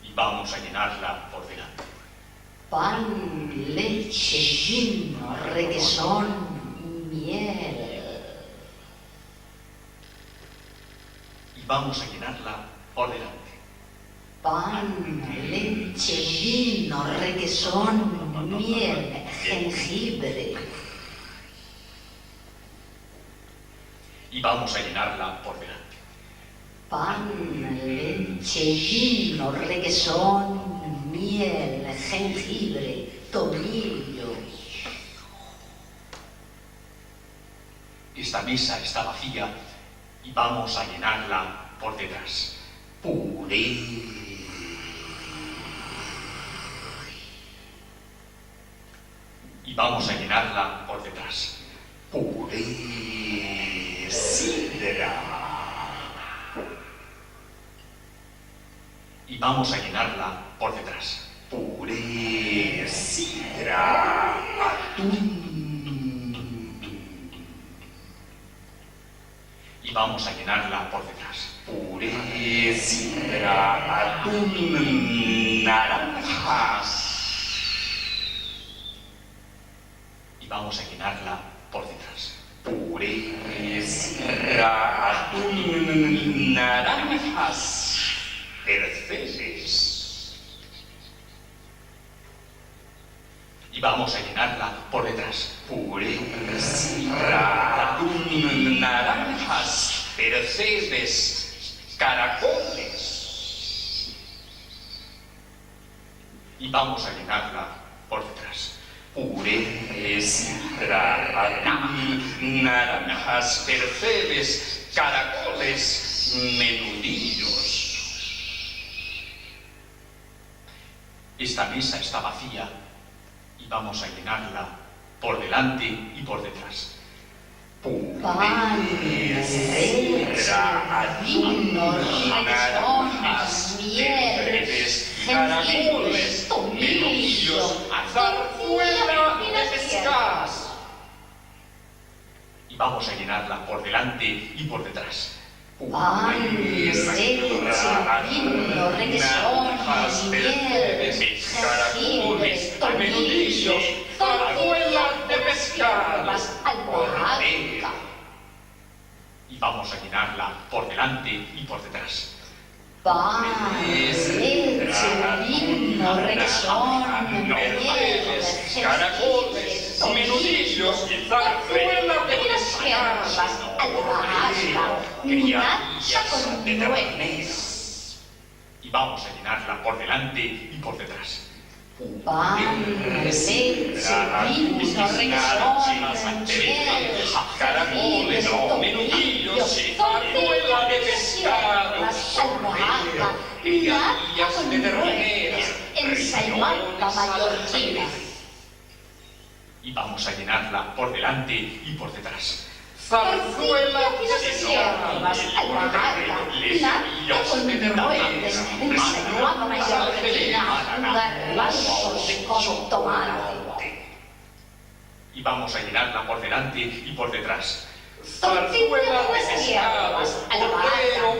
Y vamos a llenarla por delante. Pan, leche, vino, requesón, miel. Y vamos a llenarla por delante. Pan, leche, vino, requesón, miel, jengibre. Y vamos a llenarla por delante. Pan, leche, vino, requesón, miel, jengibre, tomillo. Esta mesa está vacía y vamos a llenarla por detrás. Puré. Y vamos a llenarla por detrás. Puré. Sidra. Y vamos a llenarla por detrás. Puré, sidra, atún. Y vamos a llenarla por detrás. Puré, sidra, atún, naranjas. Y vamos a llenarla por detrás. Puré, sidra, atún, naranjas. Perceses. vamos a llenarla por detrás. Puré, naranjas, percebes, caracoles. Y vamos a llenarla por detrás. Purés, naranjas, percebes, caracoles, menudillos. Esta mesa está vacía y vamos a llenarla por delante y por detrás. Pan, leche, vino, naranjas, miel, jengibre, tomillo, zarzuela de pescado. Y vamos a llenarla por delante y por detrás. Pan, leche, vino, requesón, miel, jengibre, tomillo, zarzuela de pescado, albahaca. Y vamos a llenarla por delante y por detrás. Pan, leche, vino, requesón, miel, caracoles, menudillos y zarzuela de pescado. albahaca, nata con nueces. Y vamos a llenarla por delante y por detrás. Pan, leche, vino, requesón, miel, caracoles, menudillos y zarzuela de pescado. albahaca, nata con nueces, ensaimada mallorquina. Y vamos a llenarla por delante y por detrás. Zarzuela de siervas, albahaca, nata con nueces, ensaimada mallorquina, garbanzos con tomate. Y vamos a llenarla por delante y por detrás. Tortilla de siervas, albahaca,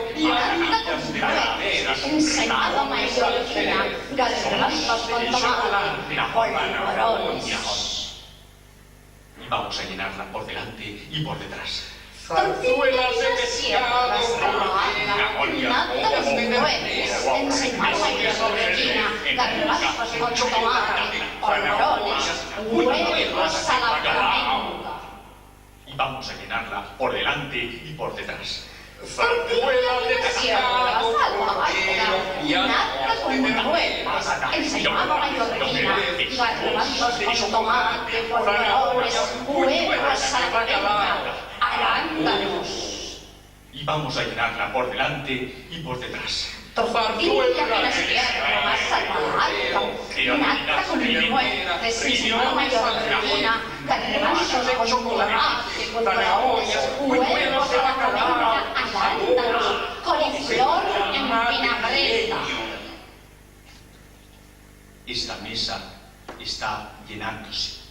nata con nueces, ensaimada mallorquina, garbanzos con tomate, polvorones. Y vamos a llenarla por delante y por detrás. Tortilla de siervas, albahaca, nata con nueces, ensaimada mallorquina, garbanzos con tomate, polvorones, huevos a la flamenca. Y vamos a llenarla por delante y por detrás. Tortilla de siervas, albahaca, nata con nueces, ensaimada mallorquina, garbanzos con tomate, polvorones, huevos a la flamenca, arándanos. Y vamos a llenarla por delante y por detrás. Tortilla de siervas, albahaca, nata con nueces, ensaimada mallorquina, garbanzos con tomate, polvorones, huevos a la flamenca, arándanos, coliflor en vinagreta. Esta mesa está llenándose.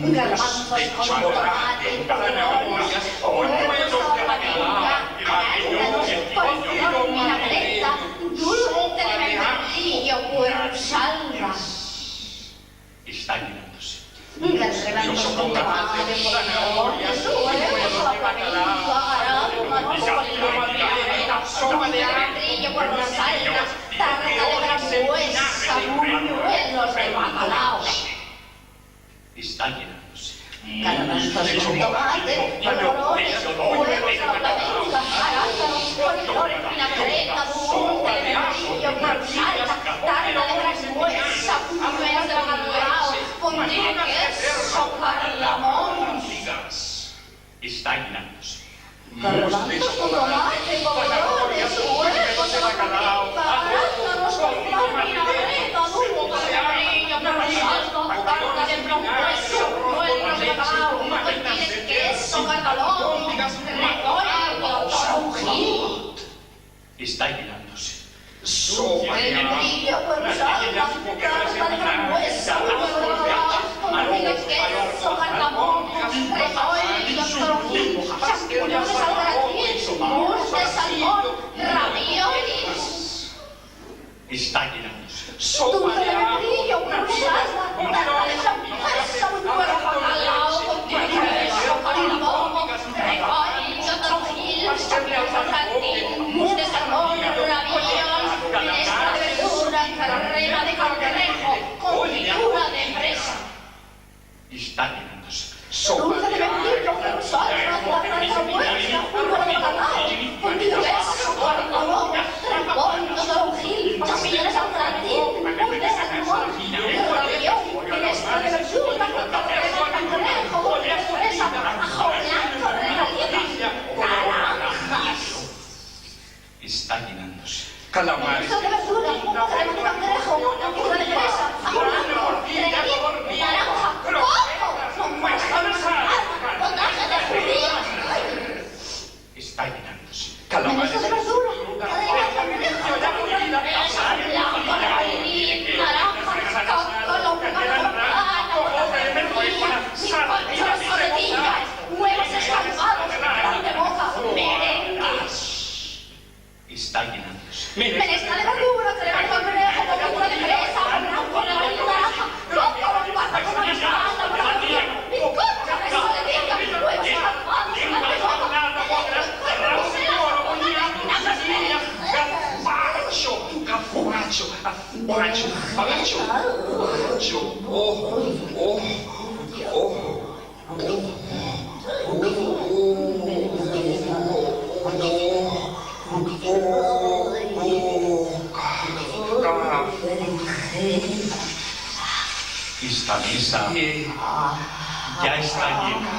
Garbanzos con tomate, polvorones, huevos a la flamenca, arándanos, coliflor en vinagreta, dulce de membrillo, salgas. Está llenándose. Garbanzos con tomate, polvorones, huevos a la flamenca, arándanos, coliflor en vinagreta, sopa de membrillo, salgas, tarta de frambuesa, buñuelos de bacalao. Está llenándose. Garbanzos con tomate, polvorones, huevos a la flamenca, arándanos, coliflor en vinagreta, dulce de membrillo, salsa, tarta de frambuesa, buñuelos de bacalao, fonte de queso, carlamón. Está llenándose. Garbanzos con tomate, polvorones, huevos a la flamenca, arándanos, coliflor en vinagreta, dulce de membrillo, salsa, tarta de frambuesa, buñuelos de bacalao, fonte de queso, carlamón, repollo, toronjil. Está llenándose. Sopa de membrillo con salsa, tarta de frambuesa, huevos de bacalao, fonte de queso, carlamón, repollo, toronjil, champiñones al gratin, mousse de salmón, raviolis. Está llenándose. Dulce de membrillo con salsa, tarta de frambuesa, huevos de bacalao, fonte de queso, carlamón, repollo, toronjil, champiñones al gratin, mousse de salmón, raviolis, minestra de verdura, crema de cangrejo, confitura de fresa. está llenándose. Dulce de bendito, salva la plata vuestra, por el canal, por mi beso, por el color, reponto de un gil, champiñones de San Francisco, un desamor, un rebelión, minestra de verdura, un conejo, una fresa, ajo blanco, regalita, naranjas. Está llenándose. Calamares. Minestra de verdura, crema de cangrejo, puré de fresa, ajo blanco, granadín, naranja, coco, un potaje de judías. Está llenándose. Minestra de verdura, cadena de cangrejo, puré de fresa, blanco, granadín, naranja, coco, bizcochos, soletillas, huevos escampados, pan de moza, merengues. Está llenándose. Menestra de verdura, crema de cangrejo, puré de fresa, blanco, granadín, naranja, coco, pasta con manzana, blanquilla, bizcochos, soletillas, huevos escampados, pan de Esta mesa ya está llena.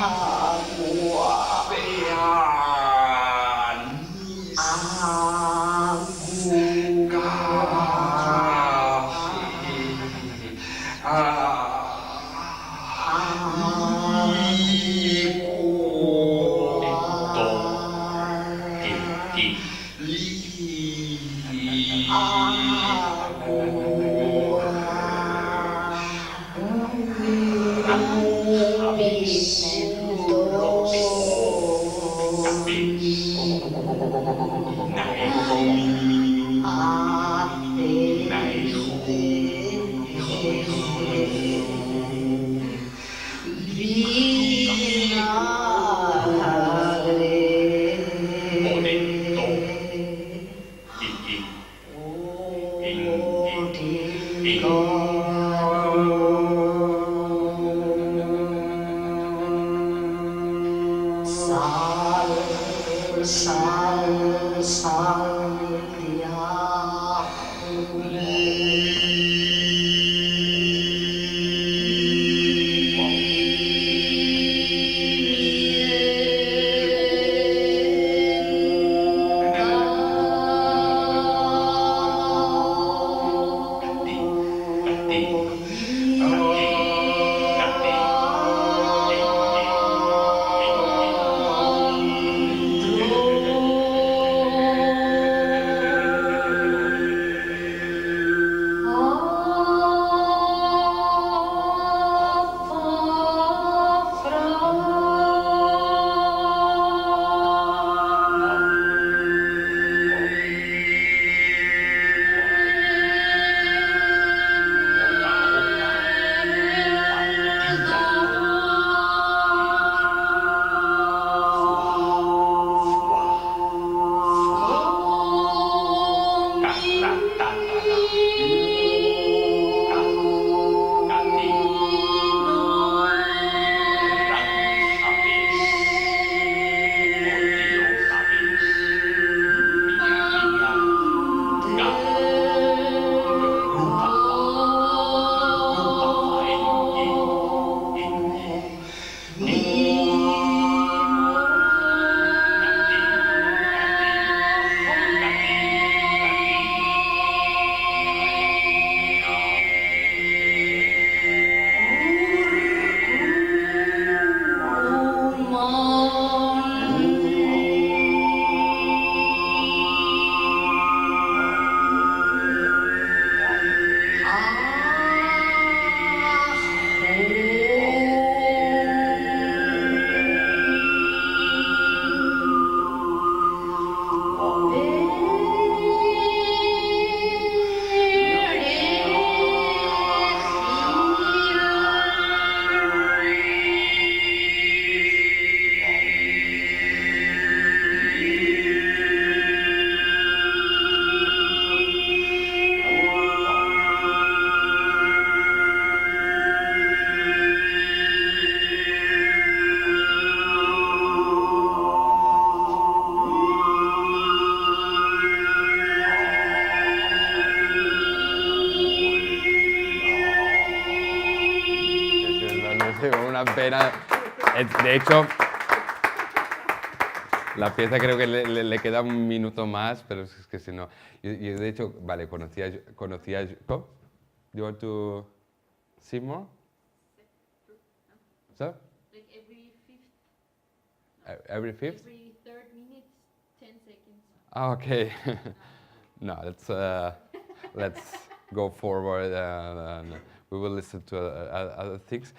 pena. De hecho, la pieza creo que le queda un minuto más, pero es que si no... Yo de hecho, vale, conocía... ¿Cómo? You want to see more? So? Like every fifth, Every fifth? every third minute, 10 seconds. Ah, okay. No, let's go forward and we will listen to other things.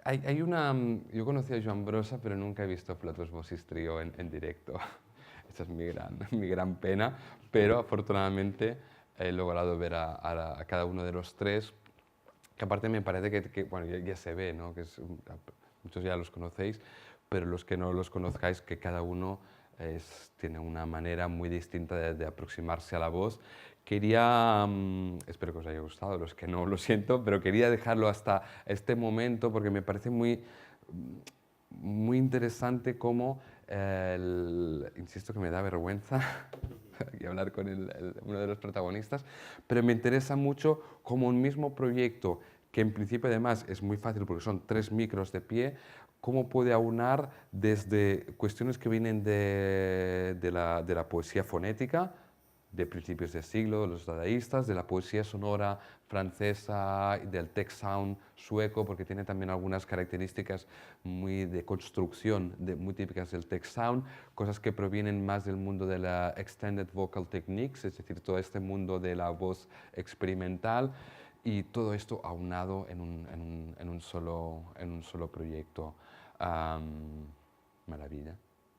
Hay una... Yo conocí a Joan Brossa, pero nunca he visto Flatus Vocis Trio en directo. Esa es mi gran pena, pero afortunadamente he logrado ver a cada uno de los tres, que aparte me parece que bueno, ya se ve, ¿no? Que muchos ya los conocéis, pero los que no los conozcáis, que cada uno tiene una manera muy distinta de aproximarse a la voz. Quería, espero que os haya gustado, los que no, lo siento, pero quería dejarlo hasta este momento porque me parece muy interesante cómo, insisto que me da vergüenza y hablar con uno de los protagonistas, pero me interesa mucho cómo un mismo proyecto, que en principio además es muy fácil porque son 3 micros de pie, cómo puede aunar desde cuestiones que vienen de la poesía fonética, de principios de siglo, de los dadaístas, de la poesía sonora francesa, del tech sound sueco, porque tiene también algunas características muy de construcción, muy típicas del tech sound, cosas que provienen más del mundo de la extended vocal techniques, es decir, todo este mundo de la voz experimental, y todo esto aunado en un solo proyecto. Maravilla,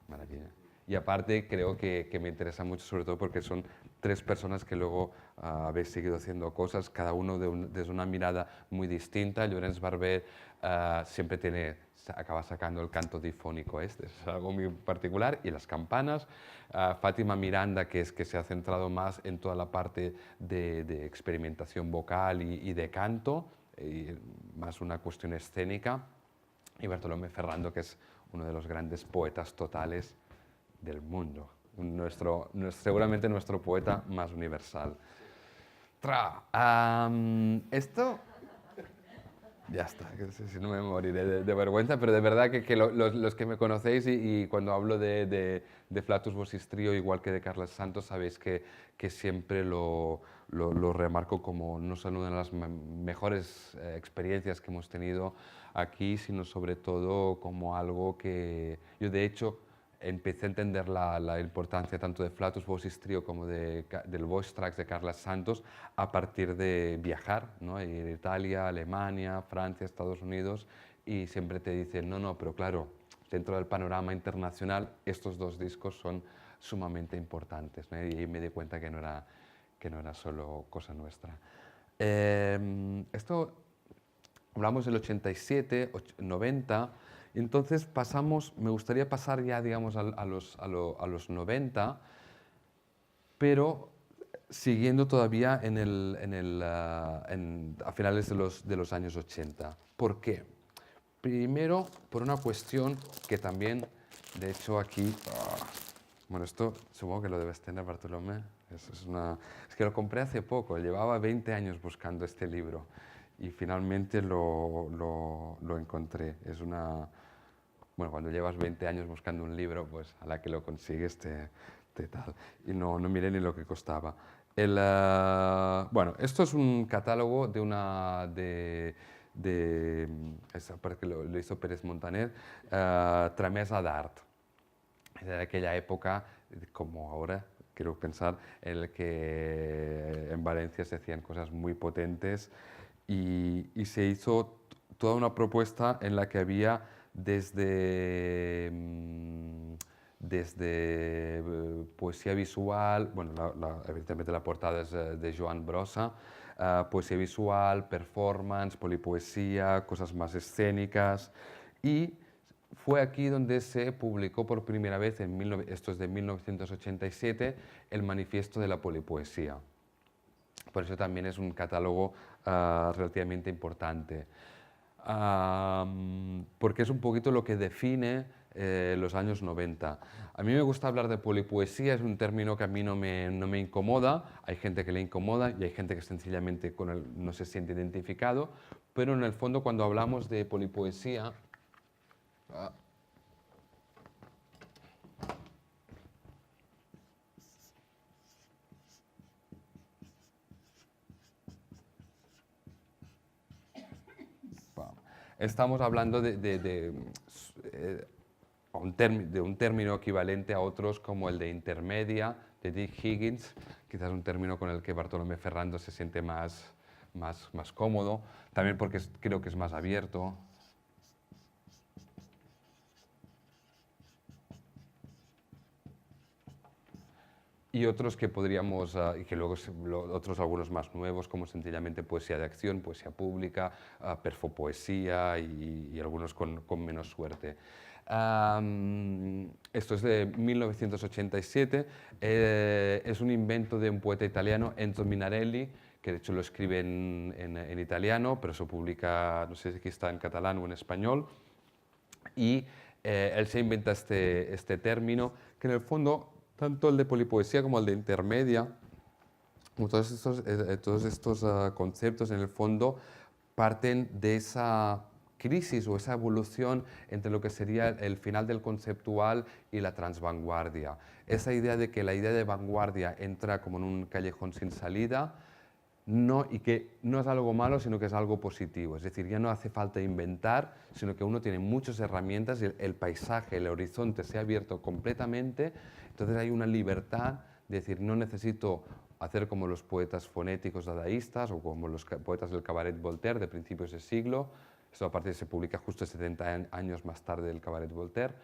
maravilla. Y aparte creo que me interesa mucho, sobre todo porque son 3 personas que luego habéis seguido haciendo cosas, cada uno desde una mirada muy distinta. Llorenç Barber siempre acaba sacando el canto difónico es algo muy particular, y las campanas. Fátima Miranda, que se ha centrado más en toda la parte de experimentación vocal y de canto, y más una cuestión escénica. Y Bartolomé Ferrando, que es uno de los grandes poetas totales del mundo, seguramente nuestro poeta más universal. Esto, ya está, si no me moriré de vergüenza, pero de verdad que los que me conocéis y cuando hablo de Flatus Vocis Trio, igual que de Carles Santos, sabéis que siempre lo remarco como no solo una de las mejores experiencias que hemos tenido aquí, sino sobre todo como algo que yo de hecho empecé a entender la importancia tanto de Flatus Vocis Trio como del Voice Tracks de Carles Santos a partir de viajar, ¿no? Ir a Italia, Alemania, Francia, Estados Unidos, y siempre te dicen, no, pero claro, dentro del panorama internacional estos 2 discos son sumamente importantes, ¿no? Y me di cuenta que no era solo cosa nuestra. Esto, hablamos del 87, 90, entonces me gustaría pasar ya, digamos, a los 90, pero siguiendo todavía a finales de los años 80. ¿Por qué? Primero, por una cuestión que también, de hecho, aquí... Bueno, esto supongo que lo debes tener, Bartolomé. Es que lo compré hace poco, llevaba 20 años buscando este libro y finalmente lo encontré. Bueno, cuando llevas 20 años buscando un libro, pues a la que lo consigues te tal. Y no miré ni lo que costaba. Bueno, esto es un catálogo porque lo hizo Pérez Montaner, Tramesa d'Art. De aquella época, como ahora, quiero pensar, en el que en Valencia se hacían cosas muy potentes y se hizo toda una propuesta en la que había desde poesía visual, bueno, evidentemente la portada es de Joan Brossa, poesía visual, performance, polipoesía, cosas más escénicas, y fue aquí donde se publicó por primera vez, esto es de 1987, el Manifiesto de la Polipoesía. Por eso también es un catálogo relativamente importante. Porque es un poquito lo que define los años 90. A mí me gusta hablar de polipoesía, es un término que a mí no me incomoda, hay gente que le incomoda y hay gente que sencillamente con él no se siente identificado, pero en el fondo cuando hablamos de polipoesía, estamos hablando de un término equivalente a otros como el de intermedia, de Dick Higgins, quizás un término con el que Bartolomé Ferrando se siente más cómodo, también porque creo que es más abierto. Y otros que podríamos, y que luego otros algunos más nuevos, como sencillamente poesía de acción, poesía pública, perfopoesía y algunos con menos suerte. Esto es de 1987, es un invento de un poeta italiano, Enzo Minarelli, que de hecho lo escribe en italiano, pero se publica, no sé si aquí está en catalán o en español, y él se inventa este término, que en el fondo, tanto el de polipoesía como el de intermedia, como todos estos conceptos, en el fondo, parten de esa crisis o esa evolución entre lo que sería el final del conceptual y la transvanguardia. Esa idea de que la idea de vanguardia entra como en un callejón sin salida, y que no es algo malo, sino que es algo positivo. Es decir, ya no hace falta inventar, sino que uno tiene muchas herramientas y el paisaje, el horizonte se ha abierto completamente. Entonces hay una libertad de decir, no necesito hacer como los poetas fonéticos dadaístas o como los poetas del cabaret Voltaire de principios de siglo. Esto aparte se publica justo 70 años más tarde del cabaret Voltaire.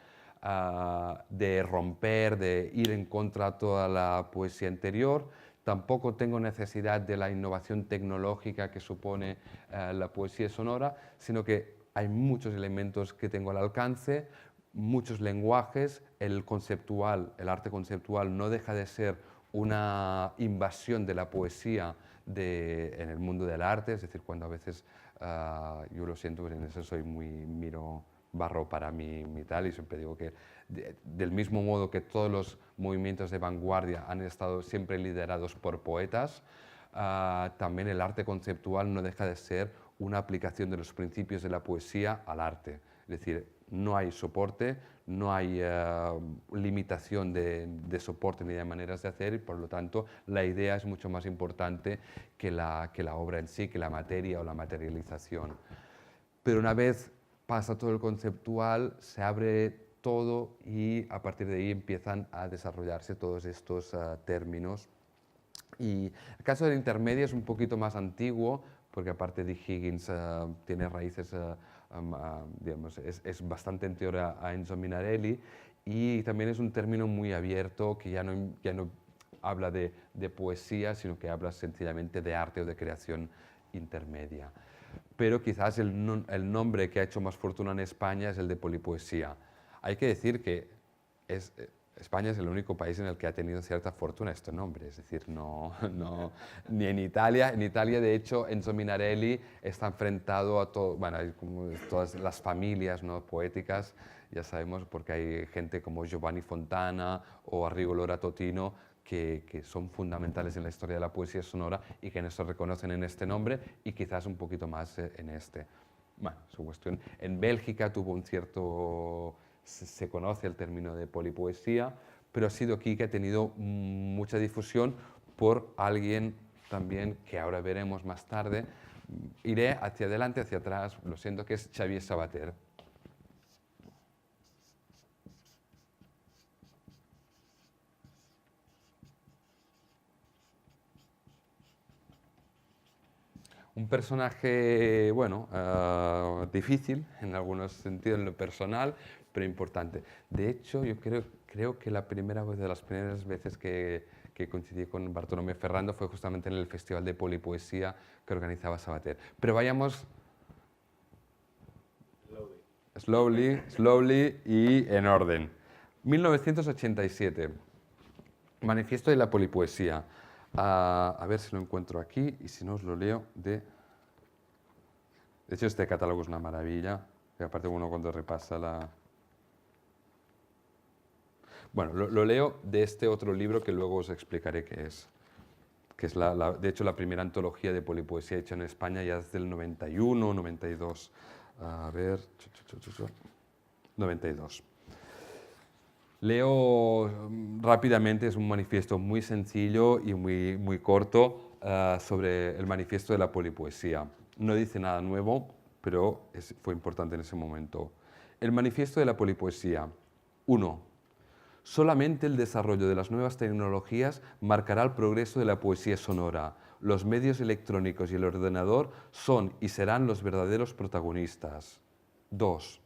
De romper, de ir en contra de toda la poesía anterior. Tampoco tengo necesidad de la innovación tecnológica que supone la poesía sonora, sino que hay muchos elementos que tengo al alcance, muchos lenguajes, el arte conceptual no deja de ser una invasión de la poesía en el mundo del arte, es decir, cuando a veces, yo lo siento, pero en eso soy miro barro para mí tal, y siempre digo que del mismo modo que todos los movimientos de vanguardia han estado siempre liderados por poetas, también el arte conceptual no deja de ser una aplicación de los principios de la poesía al arte. Es decir, no hay soporte, no hay limitación de soporte ni de maneras de hacer, y por lo tanto la idea es mucho más importante que la obra en sí, que la materia o la materialización. Pero una vez pasa todo el conceptual, se abre todo y a partir de ahí empiezan a desarrollarse todos estos términos. Y el caso del intermedio es un poquito más antiguo, porque aparte de Higgins tiene raíces, digamos, es bastante anterior a Enzo Minarelli, y también es un término muy abierto que ya no habla de poesía, sino que habla sencillamente de arte o de creación intermedia. Pero quizás el nombre que ha hecho más fortuna en España es el de polipoesía. Hay que decir que España es el único país en el que ha tenido cierta fortuna este nombre, es decir, ni en Italia. En Italia, de hecho, Enzo Minarelli está enfrentado a como todas las familias, ¿no?, poéticas, ya sabemos, porque hay gente como Giovanni Fontana o Arrigo Lora Totino que son fundamentales en la historia de la poesía sonora y que no se reconocen en este nombre y quizás un poquito más en este. Bueno, su cuestión. En Bélgica tuvo un cierto... Se conoce el término de polipoesía, pero ha sido aquí que ha tenido mucha difusión por alguien también que ahora veremos más tarde. Iré hacia adelante, hacia atrás, lo siento, que es Xavier Sabater. Un personaje, bueno, difícil en algunos sentidos en lo personal, pero importante. De hecho, yo creo que la primera vez, de las primeras veces que coincidí con Bartolomé Ferrando fue justamente en el Festival de Polipoesía que organizaba Sabater. Pero vayamos slowly y en orden. 1987, Manifiesto de la Polipoesía. A ver si lo encuentro aquí y si no os lo leo de hecho, este catálogo es una maravilla, y aparte uno cuando repasa la... Bueno, lo leo de este otro libro que luego os explicaré qué es. que es de hecho la primera antología de polipoesía hecha en España ya es del 91, 92. A ver, 92. Leo rápidamente, es un manifiesto muy sencillo y muy corto sobre el manifiesto de la polipoesía. No dice nada nuevo, pero fue importante en ese momento. El manifiesto de la polipoesía. 1. Solamente el desarrollo de las nuevas tecnologías marcará el progreso de la poesía sonora. Los medios electrónicos y el ordenador son y serán los verdaderos protagonistas. 2.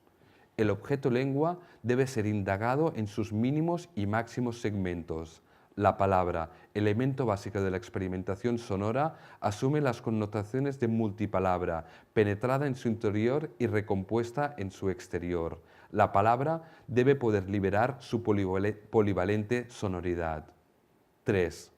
El objeto lengua debe ser indagado en sus mínimos y máximos segmentos. La palabra, elemento básico de la experimentación sonora, asume las connotaciones de multipalabra, penetrada en su interior y recompuesta en su exterior. La palabra debe poder liberar su polivalente sonoridad. 3.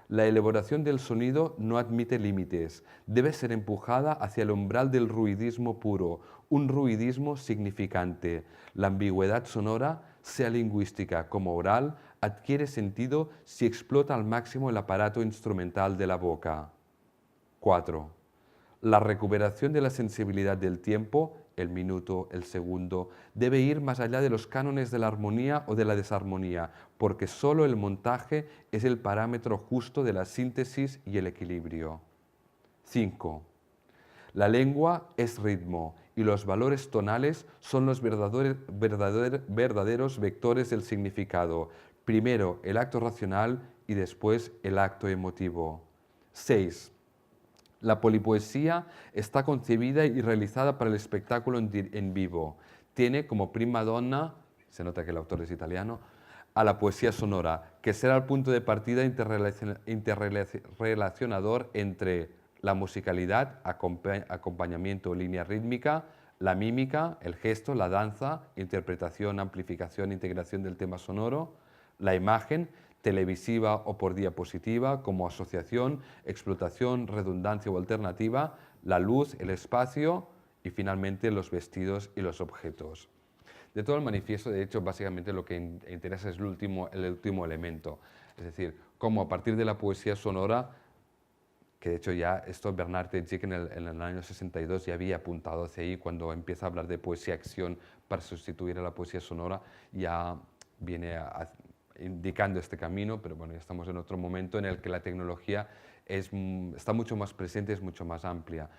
La elaboración del sonido no admite límites, debe ser empujada hacia el umbral del ruidismo puro, un ruidismo significante. La ambigüedad sonora, sea lingüística como oral, adquiere sentido si explota al máximo el aparato instrumental de la boca. 4. La recuperación de la sensibilidad del tiempo, el minuto, el segundo, debe ir más allá de los cánones de la armonía o de la desarmonía, porque solo el montaje es el parámetro justo de la síntesis y el equilibrio. 5. La lengua es ritmo y los valores tonales son los verdaderos vectores del significado. Primero el acto racional y después el acto emotivo. 6. La polipoesía está concebida y realizada para el espectáculo en vivo. Tiene como prima donna, se nota que el autor es italiano, a la poesía sonora, que será el punto de partida interrelacionador entre la musicalidad, acompañamiento, línea rítmica, la mímica, el gesto, la danza, interpretación, amplificación, integración del tema sonoro, la imagen, televisiva o por diapositiva, como asociación, explotación, redundancia o alternativa, la luz, el espacio y finalmente los vestidos y los objetos. De todo el manifiesto, de hecho, básicamente lo que interesa es el último elemento, es decir, cómo a partir de la poesía sonora, que de hecho ya esto Bernard Tejcik en el año 62 ya había apuntado hacia ahí, cuando empieza a hablar de poesía-acción para sustituir a la poesía sonora, ya viene indicando este camino, pero bueno, ya estamos en otro momento en el que la tecnología está mucho más presente, es mucho más amplia.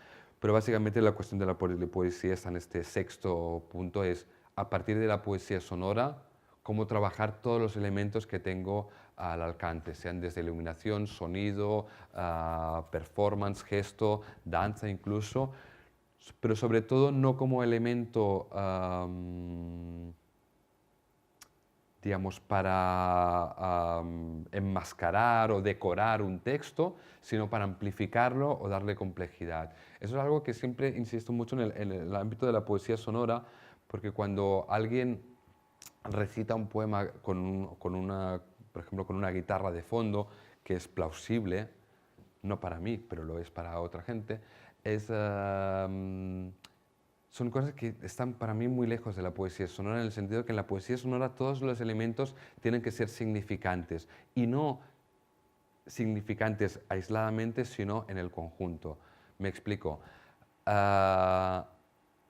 Pero básicamente la cuestión de la poesía está en este sexto punto, es a partir de la poesía sonora, cómo trabajar todos los elementos que tengo al alcance, sean desde iluminación, sonido, performance, gesto, danza incluso, pero sobre todo no como elemento digamos, para enmascarar o decorar un texto, sino para amplificarlo o darle complejidad. Eso es algo que siempre insisto mucho en el ámbito de la poesía sonora, porque cuando alguien recita un poema por ejemplo, con una guitarra de fondo, que es plausible, no para mí, pero lo es para otra gente, son cosas que están para mí muy lejos de la poesía sonora, en el sentido que en la poesía sonora todos los elementos tienen que ser significantes, y no significantes aisladamente, sino en el conjunto. Me explico.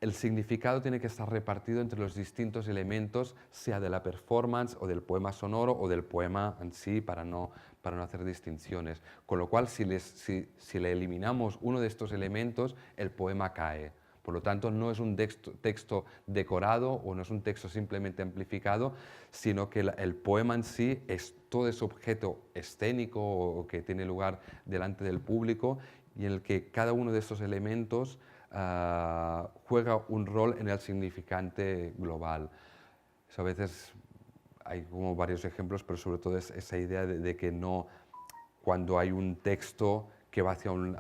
El significado tiene que estar repartido entre los distintos elementos, sea de la performance o del poema sonoro o del poema en sí, para no hacer distinciones. Con lo cual, si le eliminamos uno de estos elementos, el poema cae. Por lo tanto, no es un texto decorado o no es un texto simplemente amplificado, sino que el poema en sí es todo ese objeto escénico o que tiene lugar delante del público, y en el que cada uno de estos elementos juega un rol en el significante global. Eso a veces hay como varios ejemplos, pero sobre todo es esa idea de que no, cuando hay un texto que va hacia un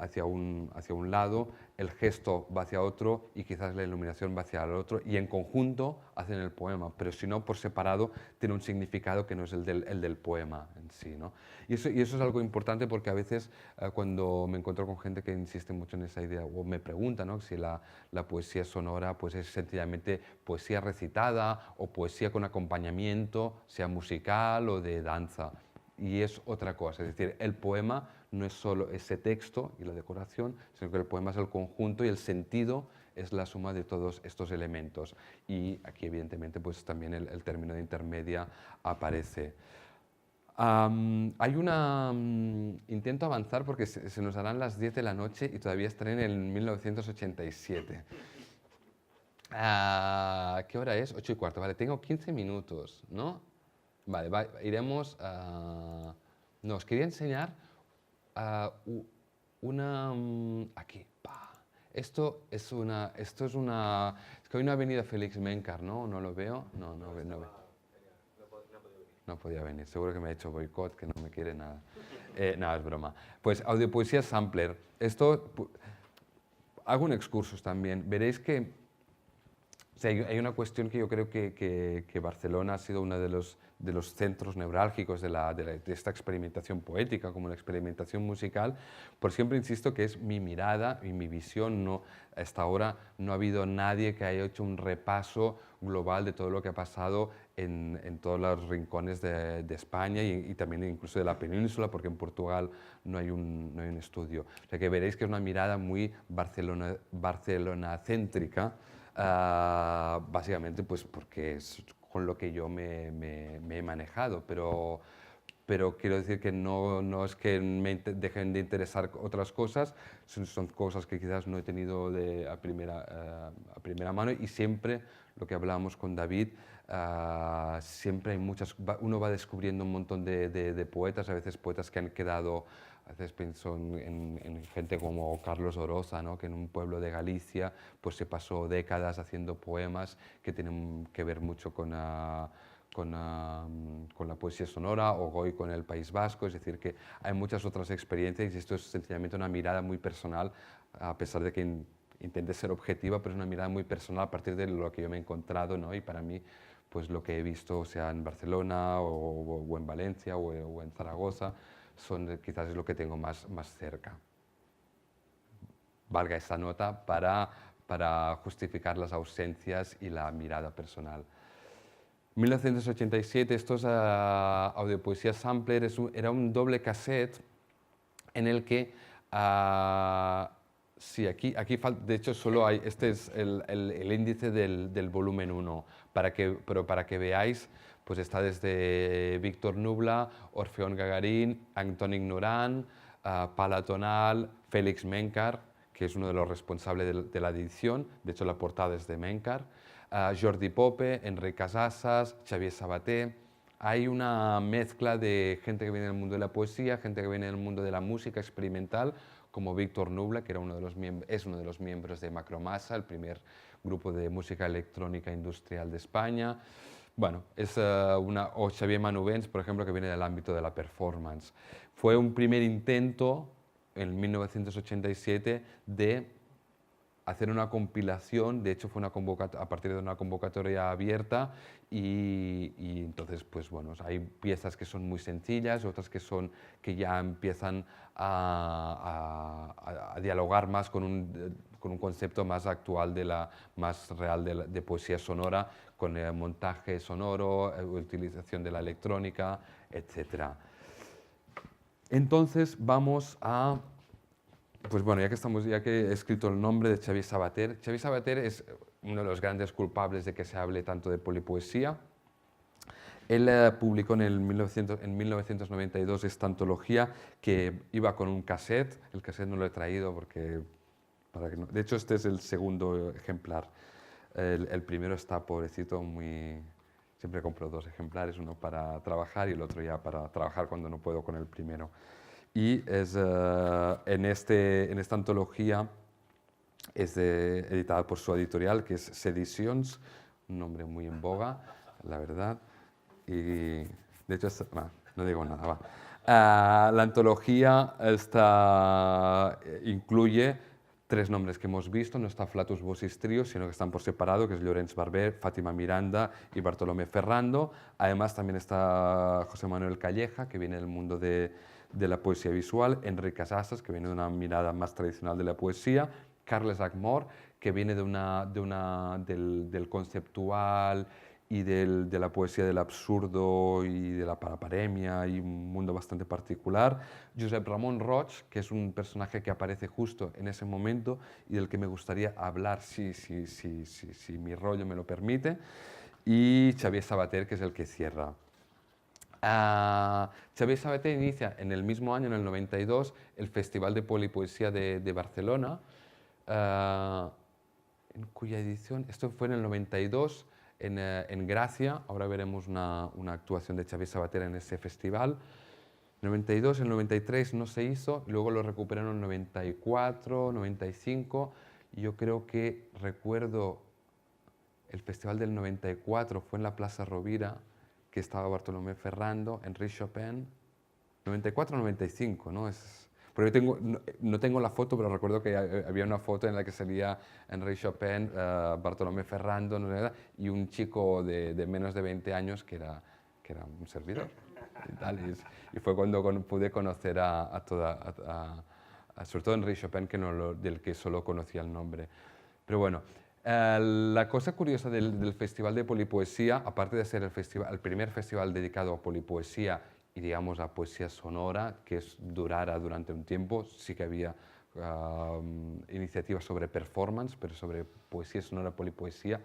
lado, el gesto va hacia otro y quizás la iluminación va hacia el otro, y en conjunto hacen el poema, pero si no, por separado, tiene un significado que no es el del poema en sí, ¿no? Y eso es algo importante, porque a veces cuando me encuentro con gente que insiste mucho en esa idea, o me pregunta, ¿no?, si la poesía sonora pues es sencillamente poesía recitada o poesía con acompañamiento, sea musical o de danza, y es otra cosa, es decir, el poema no es solo ese texto y la decoración, sino que el poema es el conjunto y el sentido es la suma de todos estos elementos. Y aquí, evidentemente, pues también el término de intermedia aparece. Hay una... intento avanzar porque se nos harán las 10 de la noche y todavía estaré en el 1987. ¿Qué hora es? 8:15. Vale, tengo 15 minutos, ¿no? Vale, iremos a... No, os quería enseñar una... aquí. Esto es una... Es que hay una avenida Félix Méncar, ¿no? ¿No lo veo? No veo. No podía venir, seguro que me ha hecho boicot, que no me quiere nada. Nada, es broma. Pues Audiopoesía Sampler. Esto, hago un excursus también. Veréis que o sea, hay una cuestión que yo creo que Barcelona ha sido uno de los centros neurálgicos de esta experimentación poética, como la experimentación musical. Por siempre insisto que es mi mirada y mi visión. No, hasta ahora no ha habido nadie que haya hecho un repaso global de todo lo que ha pasado en todos los rincones de España y también incluso de la península, porque en Portugal no hay un estudio. O sea que veréis que es una mirada muy barcelonacéntrica, básicamente pues porque es con lo que yo me he manejado, pero quiero decir que no es que me dejen de interesar otras cosas, son cosas que quizás no he tenido a primera mano, y siempre lo que hablábamos con David, siempre hay uno va descubriendo un montón de poetas, a veces poetas que han quedado. A veces pienso en gente como Carlos Oroza, ¿no? Que en un pueblo de Galicia pues se pasó décadas haciendo poemas que tienen que ver mucho con la poesía sonora, o Goy con el País Vasco. Es decir, que hay muchas otras experiencias y esto es sencillamente una mirada muy personal, a pesar de que intente ser objetiva, pero es una mirada muy personal a partir de lo que yo me he encontrado, ¿no? Y para mí, pues lo que he visto, sea en Barcelona o en Valencia o en Zaragoza, quizás es lo que tengo más cerca. Valga esta nota para justificar las ausencias y la mirada personal. 1987, estos Audiopoesía Sampler era un doble cassette en el que, sí, aquí de hecho solo hay, este es el índice del volumen 1, pero para que veáis, pues está desde Víctor Nubla, Orfeón Gagarín, Antoni Ignorant, Palatonal, Félix Méncar, que es uno de los responsables de la edición, de hecho la portada es de Méncar, Jordi Pope, Enric Casasas, Xavier Sabater. Hay una mezcla de gente que viene del mundo de la poesía, gente que viene del mundo de la música experimental, como Víctor Nubla, que es uno de los miembros de Macromasa, el primer grupo de música electrónica industrial de España. Bueno, o Xavier Manubens, por ejemplo, que viene del ámbito de la performance. Fue un primer intento, en 1987, de hacer una compilación. De hecho fue a partir de una convocatoria abierta, y entonces pues bueno, hay piezas que son muy sencillas, otras que ya empiezan a dialogar más con un concepto más actual, más real de poesía sonora, con el montaje sonoro, utilización de la electrónica, etc. Entonces vamos a... Pues bueno, ya que he escrito el nombre de Xavier Sabater, Xavier Sabater es uno de los grandes culpables de que se hable tanto de polipoesía. Él publicó en 1992 esta antología que iba con un cassette. El cassette no lo he traído porque... de hecho, este es el segundo ejemplar. El primero está, pobrecito, siempre compro 2 ejemplares, uno para trabajar y el otro ya para trabajar cuando no puedo con el primero. Y es, en esta antología es editada por su editorial, que es Sedicions, un nombre muy en boga, la verdad. Y de hecho, no digo nada, va. La antología incluye 3 nombres que hemos visto, no está Flatus Vocis Trio, sino que están por separado, que es Llorenç Barber, Fátima Miranda y Bartolomé Ferrando. Además también está José Manuel Calleja, que viene del mundo de la poesía visual, Enric Casasas, que viene de una mirada más tradicional de la poesía, Carles Ackmore, que viene del conceptual y de la poesía del absurdo y de la paraparemia y un mundo bastante particular. Josep Ramon Roig, que es un personaje que aparece justo en ese momento y del que me gustaría hablar si mi rollo me lo permite, y Xavier Sabater, que es el que cierra. Xavier Sabater inicia en el mismo año, en el 92, el Festival de Polipoesía de Barcelona, en cuya edición, esto fue en el 92, en Gracia. Ahora veremos una actuación de Xavier Sabater en ese festival. En el 92, en el 93 no se hizo, luego lo recuperaron en el 94, 95. Yo creo que recuerdo el festival del 94, fue en la Plaza Rovira, que estaba Bartolomé Ferrando, Enrique Chopin, 94-95, ¿no? Porque no tengo la foto, pero recuerdo que había una foto en la que salía Enrique Chopin, Bartolomé Ferrando, ¿no? Y un chico de menos de 20 años que era un servidor. Y fue cuando pude conocer sobre todo a Enrique Chopin, del que solo conocía el nombre. Pero bueno, la cosa curiosa del Festival de Polipoesía, aparte de ser el primer festival dedicado a polipoesía y, digamos, a poesía sonora, que durara durante un tiempo, sí que había iniciativas sobre performance, pero sobre poesía sonora, polipoesía,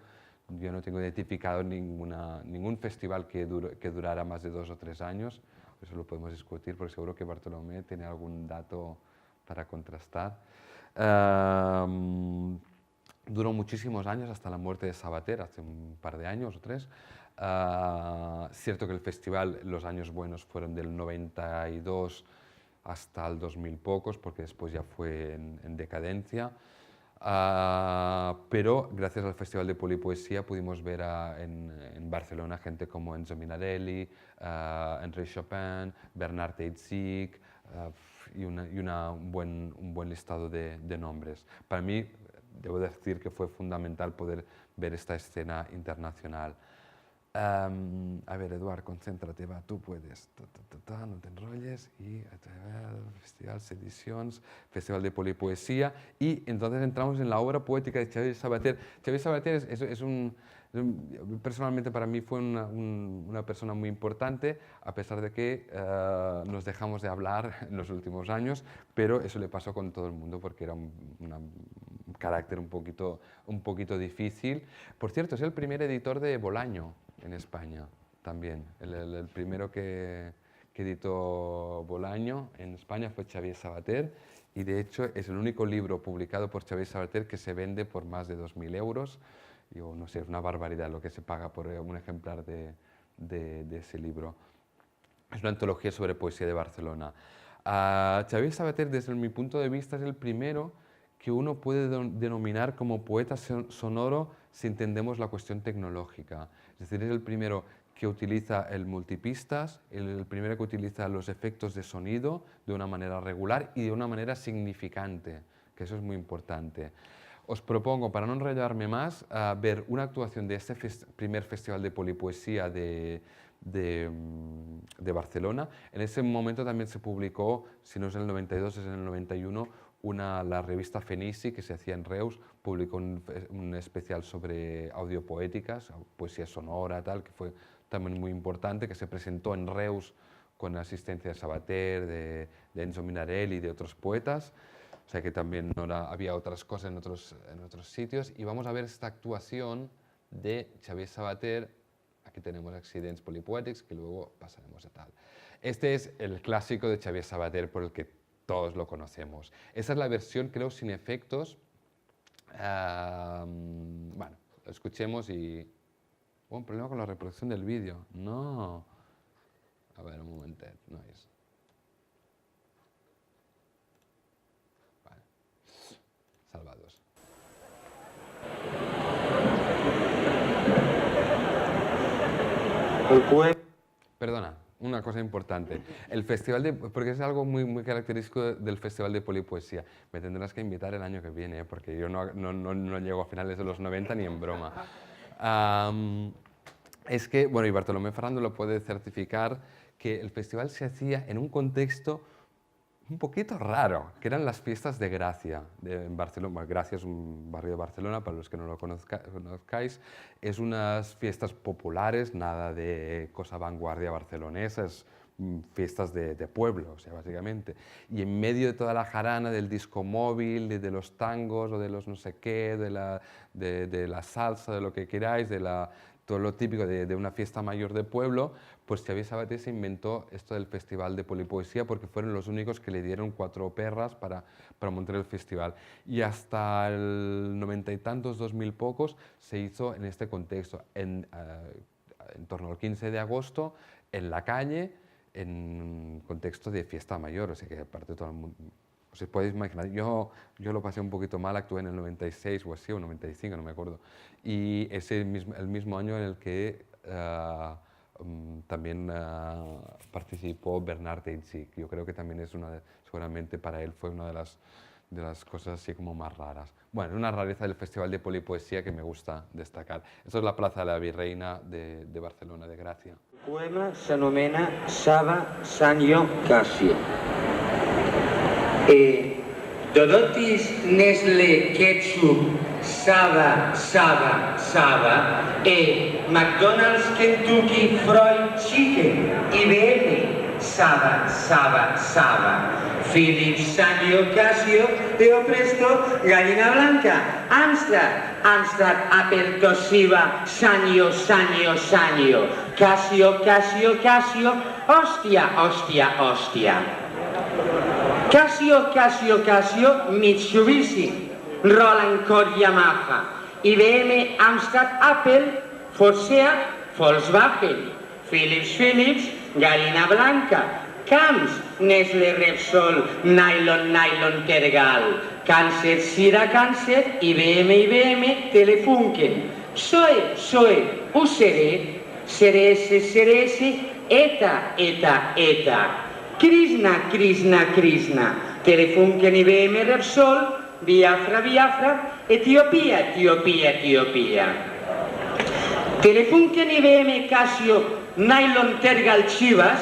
yo no tengo identificado ningún festival que durara más de 2 o 3 años. Eso lo podemos discutir, porque seguro que Bartolomé tiene algún dato para contrastar. Duró muchísimos años, hasta la muerte de Sabater, hace un par de años o 3. Cierto que el festival, los años buenos fueron del 92 hasta el 2000 pocos, porque después ya fue en decadencia. Pero gracias al Festival de Polipoesía pudimos ver en Barcelona gente como Enzo Minarelli, Enrique Chopin, Bernard Heidsieck, y un buen listado de nombres. Para mí, debo decir que fue fundamental poder ver esta escena internacional. A ver, Eduard, concéntrate, va, tú puedes. No te enrolles. Y Festival Sedicions, Festival de Polipoesía. Y entonces entramos en la obra poética de Xavier Sabater. Xavier Sabater personalmente para mí fue una persona muy importante, a pesar de que nos dejamos de hablar en los últimos años, pero eso le pasó con todo el mundo porque era un carácter un poquito difícil. Por cierto, es el primer editor de Bolaño en España también. El primero que editó Bolaño en España fue Xavier Sabater, y de hecho es el único libro publicado por Xavier Sabater que se vende por más de 2.000 euros. Yo no sé, es una barbaridad lo que se paga por un ejemplar de ese libro. Es una antología sobre poesía de Barcelona. Xavier Sabater, desde mi punto de vista, es el primero que uno puede denominar como poeta sonoro si entendemos la cuestión tecnológica. Es decir, es el primero que utiliza el multipistas, el primero que utiliza los efectos de sonido de una manera regular y de una manera significante, que eso es muy importante. Os propongo, para no enrollarme más, ver una actuación de este primer Festival de Polipoesía de Barcelona. En ese momento también se publicó, si no es en el 92, es en el 91, la revista Fenici, que se hacía en Reus, publicó un especial sobre audiopoéticas, poesía sonora, tal, que fue también muy importante, que se presentó en Reus con la asistencia de Sabater, de Enzo Minarelli y de otros poetas. O sea que también había otras cosas en otros sitios. Y vamos a ver esta actuación de Xavier Sabater. Aquí tenemos Accidents Polipoetics, que luego pasaremos a tal. Este es el clásico de Xavier Sabater por el que todos lo conocemos. Esa es la versión, creo, sin efectos. Bueno, lo escuchemos y... un problema con la reproducción del vídeo. No. A ver, un momento. No es. Vale. Salvados. Perdona, una cosa importante. El festival porque es algo muy característico del Festival de Polipoesía. Me tendrás que invitar el año que viene, porque yo no llego a finales de los 90 ni en broma. Es que, bueno, y Bartolomé Ferrando lo puede certificar, que el festival se hacía en un contexto un poquito raro, que eran las fiestas de Gracia en Barcelona. Bueno, Gracia es un barrio de Barcelona, para los que no lo conozcáis. Es unas fiestas populares, nada de cosa vanguardia barcelonesa, es fiestas de pueblo, o sea, básicamente. Y en medio de toda la jarana del disco móvil, de los tangos o de los no sé qué, de la salsa, de lo que queráis, todo lo típico de una fiesta mayor de pueblo, pues Xavier Sabater se inventó esto del Festival de Polipoesía porque fueron los únicos que le dieron 4 perras para montar el festival. Y hasta el 90 y tantos, 2000 pocos, se hizo en este contexto, en torno al 15 de agosto, en la calle, en un contexto de fiesta mayor, o sea que aparte todo el mundo... Os podéis imaginar, yo lo pasé un poquito mal, actué en el 96 o así, o 95, no me acuerdo. Y es el mismo año en el que también participó Bernard Heidsieck. Yo creo que también es seguramente para él fue una de las cosas así como más raras. Bueno, una rareza del Festival de Polipoesía que me gusta destacar. Esto es la Plaza de la Virreina de Barcelona, de Gràcia. El poema s'anomena Saba, Sanyo, Casio. Dodotis, Nestle, Ketchup, Saba, Saba, Saba, McDonald's, Kentucky, Fried Chicken, IBM, Saba, Saba, Saba, Philips, Sanyo, Casio, Teo Presto, Gallina Blanca, Amstrad, Apple, Toshiba, Sanyo, Sanyo, Sanyo, Casio, Casio, Casio, hostia, hostia, hostia. Casio, Casio, Casio, Mitsubishi, Roland, Cord, Yamaha, IBM, Amstrad, Apple, Forsea, Volkswagen, Philips, Philips, Gallina Blanca, Camps, Nestle, Repsol, Nylon, Nylon, Tergal, Cáncer, Sira, Cáncer, IBM, IBM, Telefunken, Soe, Soe, Usere, Serese, Serese, ETA, ETA, ETA. Krishna, Krishna, Krishna, Telefunken, IBM, Repsol, Biafra, Biafra, Etiopía, Etiopía, Etiopía. Telefunken, IBM, Casio, Nylon, Tergal, Chivas,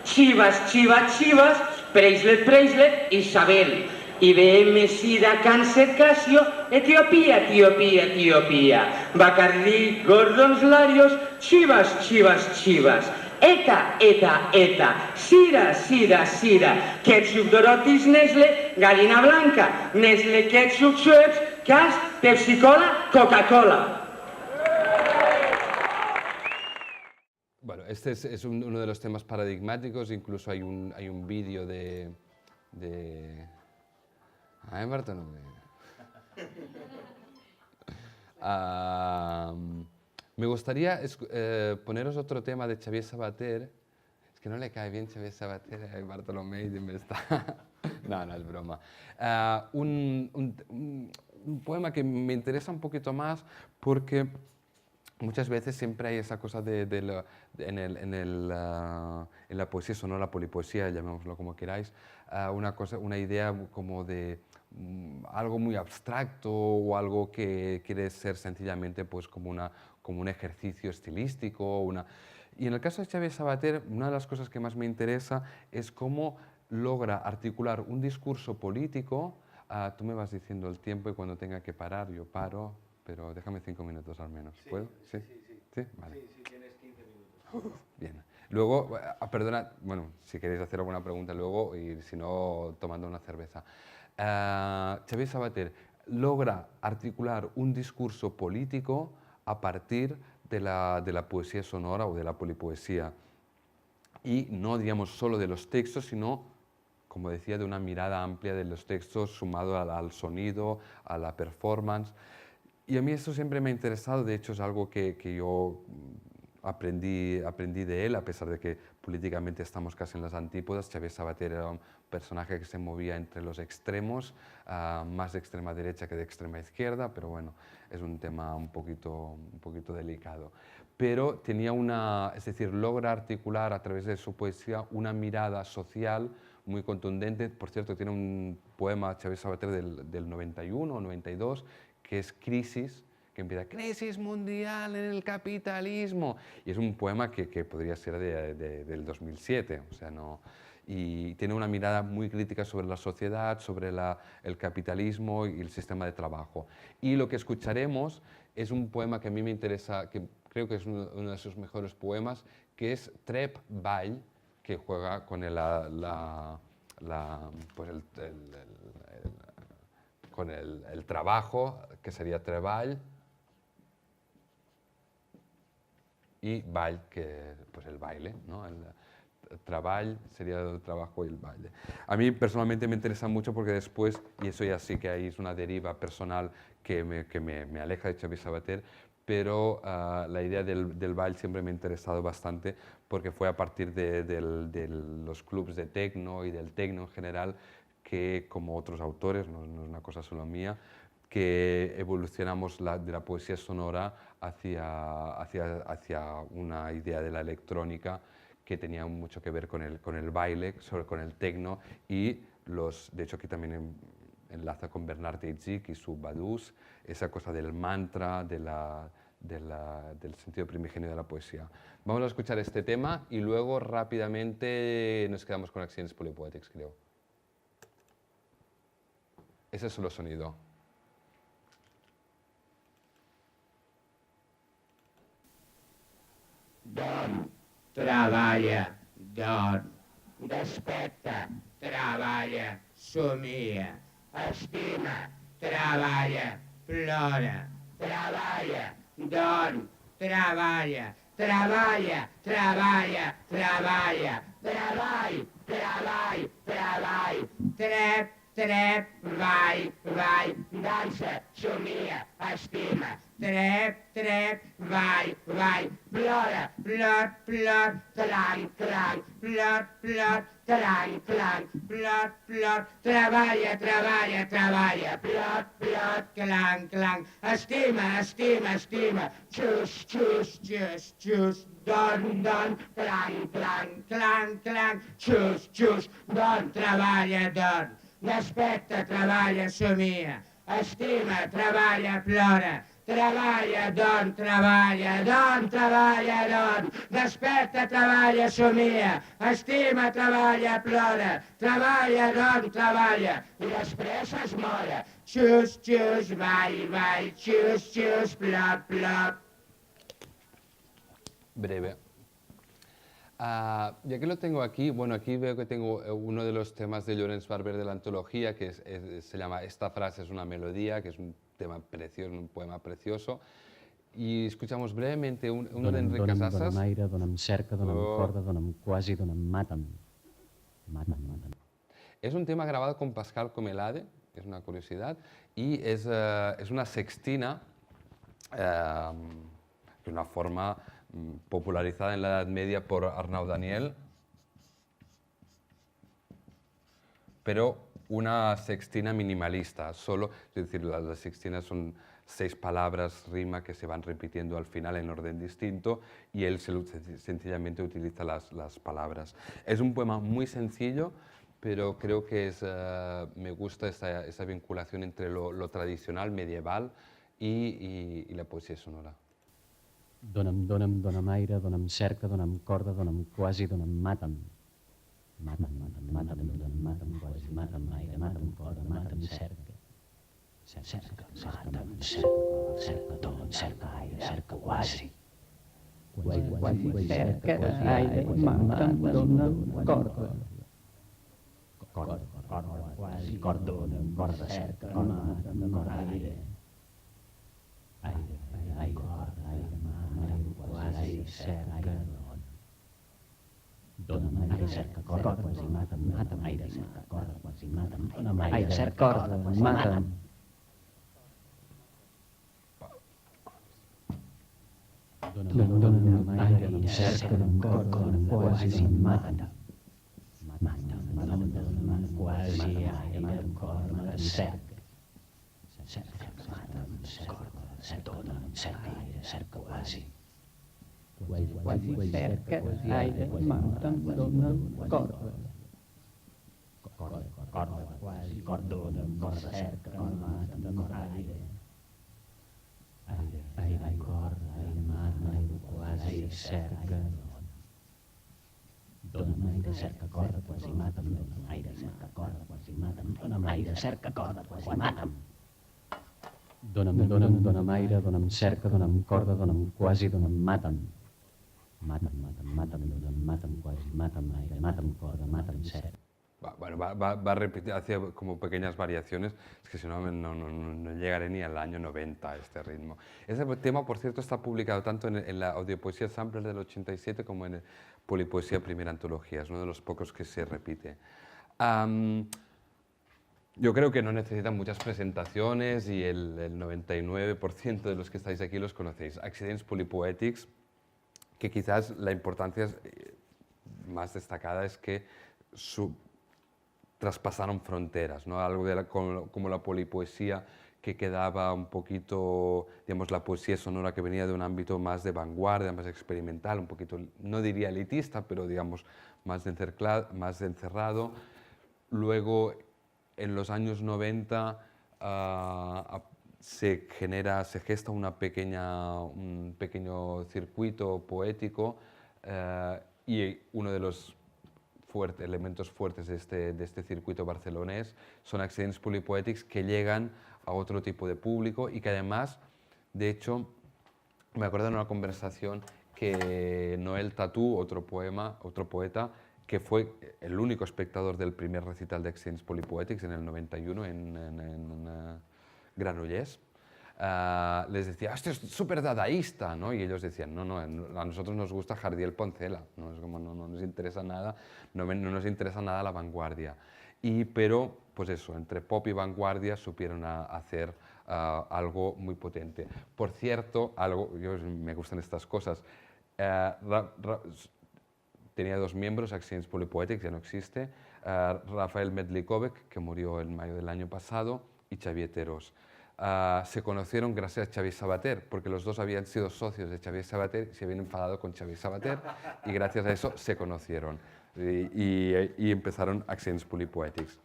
Chivas, Chivas, Chivas, Preislet, Preislet, Isabel, IBM, Sida, Cáncer, Casio, Etiopía, Etiopía, Etiopía. Bacardi, Gordons, Larios, Chivas, Chivas, Chivas. ETA, ETA, ETA, Sira, Sira, Sira, Ketchup, Dorotis, Nestle, Gallina Blanca, Nestle, Ketchup, Schweppes, Cas, Pepsi Cola, Coca-Cola. Bueno, este es uno de los temas paradigmáticos, incluso hay un vídeo de... Ay, Bartolomé. Me gustaría poneros otro tema de Xavier Sabater. Es que no le cae bien Xavier Sabater a Bartolomé y me está... No, no es broma. Un poema que me interesa un poquito más porque muchas veces siempre hay esa cosa en la poesía sonora, polipoesía, llamémoslo como queráis, una idea como de algo muy abstracto o algo que quiere ser sencillamente pues como un ejercicio estilístico. Y en el caso de Xavier Sabater, una de las cosas que más me interesa es cómo logra articular un discurso político. Tú me vas diciendo el tiempo y cuando tenga que parar, yo paro, pero déjame 5 minutos al menos. ¿Puedo? ¿Sí? ¿Sí? Vale. Sí, tienes 15 minutos. Bien. Luego, perdona, bueno, si queréis hacer alguna pregunta luego y si no, tomando una cerveza. Xavier Sabater logra articular un discurso político a partir de la poesía sonora o de la polipoesía. Y no, digamos, solo de los textos, sino, como decía, de una mirada amplia de los textos sumado al sonido, a la performance. Y a mí esto siempre me ha interesado, de hecho es algo que yo aprendí de él, a pesar de que políticamente estamos casi en las antípodas. Xavier Sabater era un personaje que se movía entre los extremos, más de extrema derecha que de extrema izquierda, pero bueno, es un tema un poquito delicado. Pero tenía es decir, logra articular a través de su poesía una mirada social muy contundente. Por cierto, tiene un poema, Xavier Sabater, del 91 o 92, que es Crisis, que empieza crisis mundial en el capitalismo, y es un poema que podría ser del 2007, o sea, no... y tiene una mirada muy crítica sobre la sociedad, sobre el capitalismo y el sistema de trabajo. Y lo que escucharemos es un poema que a mí me interesa, que creo que es uno de sus mejores poemas, que es Trep Ball, que juega con con el trabajo, que sería treball, y ball, que pues el baile, ¿no? El treball sería el trabajo y el baile. A mí personalmente me interesa mucho porque después, y eso ya sí que ahí es una deriva personal que me aleja de Xavier Sabater, pero la idea del baile siempre me ha interesado bastante porque fue a partir de los clubs de techno y del techno en general que, como otros autores, no es una cosa solo mía, que evolucionamos de la poesía sonora hacia una idea de la electrónica que tenía mucho que ver con el baile, con el techno y de hecho aquí también enlaza con Bernard Heidsieck y su Badús, esa cosa del mantra, del sentido primigenio de la poesía. Vamos a escuchar este tema y luego rápidamente nos quedamos con Accidents Polypoetics, creo. Ese es solo sonido. Dorm, treballa, dorm, desperta, treballa, somia, estima, treballa, plora, treballa, dorm, treballa, treballa, treballa, treballa, treball, treball, treball, trep, vai, dansa, somia, estima, trep, vai, plora, plor, clang, plor, clang, plor, treballa, plor, clang, estima, xus, dorm, clang, xus, dorm, treballa, dorm, desperta, treballa, somia, estima, treballa, plora, treballa, dorm, desperta, treballa, somia, estima, treballa, plora, treballa, dorm, i després es mora. Xus, vai, xus, plor. Breve. Ya que lo tengo aquí, bueno, aquí veo que tengo uno de los temas de Llorenç Barber de la antología, que se llama Esta frase es una melodía, que es un tema precioso, un poema precioso. Y escuchamos brevemente uno de Enric Casasses. Dona'm aire, dona'm cerca, dona'm corda, dona'm quasi, dona'm mata'm. Es un tema grabado con Pascal Comelade, es una curiosidad, y es una sextina, de una forma popularizada en la Edad Media por Arnaud Daniel, pero una sextina minimalista, es decir, las sextinas son 6 palabras, rima, que se van repitiendo al final en orden distinto y él sencillamente utiliza las palabras. Es un poema muy sencillo, pero creo que me gusta esa vinculación entre lo tradicional, medieval y la poesía sonora. Dona'm aire, dona'm cerca, dona'm corda, dona'm quasi, dona'm mata'm. Mata'm, quasi, mata'm aire, mata'm corda, mata'm cerca. Cerca, aire, cerca quasi. Cerca, aire, mata'm, dona'm corda. Corda, quasi, corda, cerca, mata'm, aire. Aire, quasi, cerca, dona'm aire, cerca, corda, quasi, mata'm, aire, cerca, corda, quasi, mata'm, dona'm aire, cerca, corda, mata'm. Dona'm aire, cerca, corda, quasi, mata'm. Mata'm, quasi, aire, mata'm, corda, cerca. Cerca, mata'm, corda, dona'm, cerca, aire, cerca, quasi. Cerca, aire, mata'm, dona'm, corda. Corda, quasi, corda, dona'm, corda, cerca, mata'm, aire. Aire, corda, aire, mata'm, quasi, cerca. Dona'm aire, cerca corda, quasi mata'm. Dona'm aire, cerca corda, quasi mata'm. Dona'm aire, cerca corda, quasi mata'm. Dona'm aire, dona'm cerca, dona'm corda, dona'm quasi, dona'm mata'm. Mata'm quasi, mata'm aire, mata'm corda, mata'm cerca. Bueno, va a repetir, hace como pequeñas variaciones, es que si no, no llegaré ni al año 90 a este ritmo. Ese tema, por cierto, está publicado tanto en la Audiopoesía Sampler del 87 como en Polipoesía Primera Antología, es uno de los pocos que se repite. Yo creo que no necesitan muchas presentaciones y el 99% de los que estáis aquí los conocéis. Accidents Polypoetics, que quizás la importancia más destacada es que traspasaron fronteras, ¿no? Algo como la polipoesía que quedaba un poquito, digamos, la poesía sonora que venía de un ámbito más de vanguardia, más experimental, un poquito, no diría elitista, pero digamos más de encerrado. Luego, en los años 90, se gesta un pequeño circuito poético y uno de los elementos fuertes de este circuito barcelonés son Accidents Polypoetics, que llegan a otro tipo de público y que además, de hecho, me acuerdo de una conversación que Noel Tatú, otro poeta, que fue el único espectador del primer recital de Accidents Polypoetics en el 91 en Granollers, les decía, esto es súper dadaísta, ¿no? Y ellos decían, no, a nosotros nos gusta Jardiel Poncela, no, es como, no nos interesa nada, no nos interesa nada la vanguardia. Pero, pues eso, entre pop y vanguardia supieron hacer algo muy potente. Por cierto, me gustan estas cosas, tenía dos miembros, Accidents Polypoetics, ya no existe, Rafael Medlikovic, que murió en mayo del año pasado, y Xavier Terós. Se conocieron gracias a Xavier Sabater, porque los dos habían sido socios de Xavier Sabater y se habían enfadado con Xavier Sabater, y gracias a eso se conocieron y empezaron Accidents Polypoetics.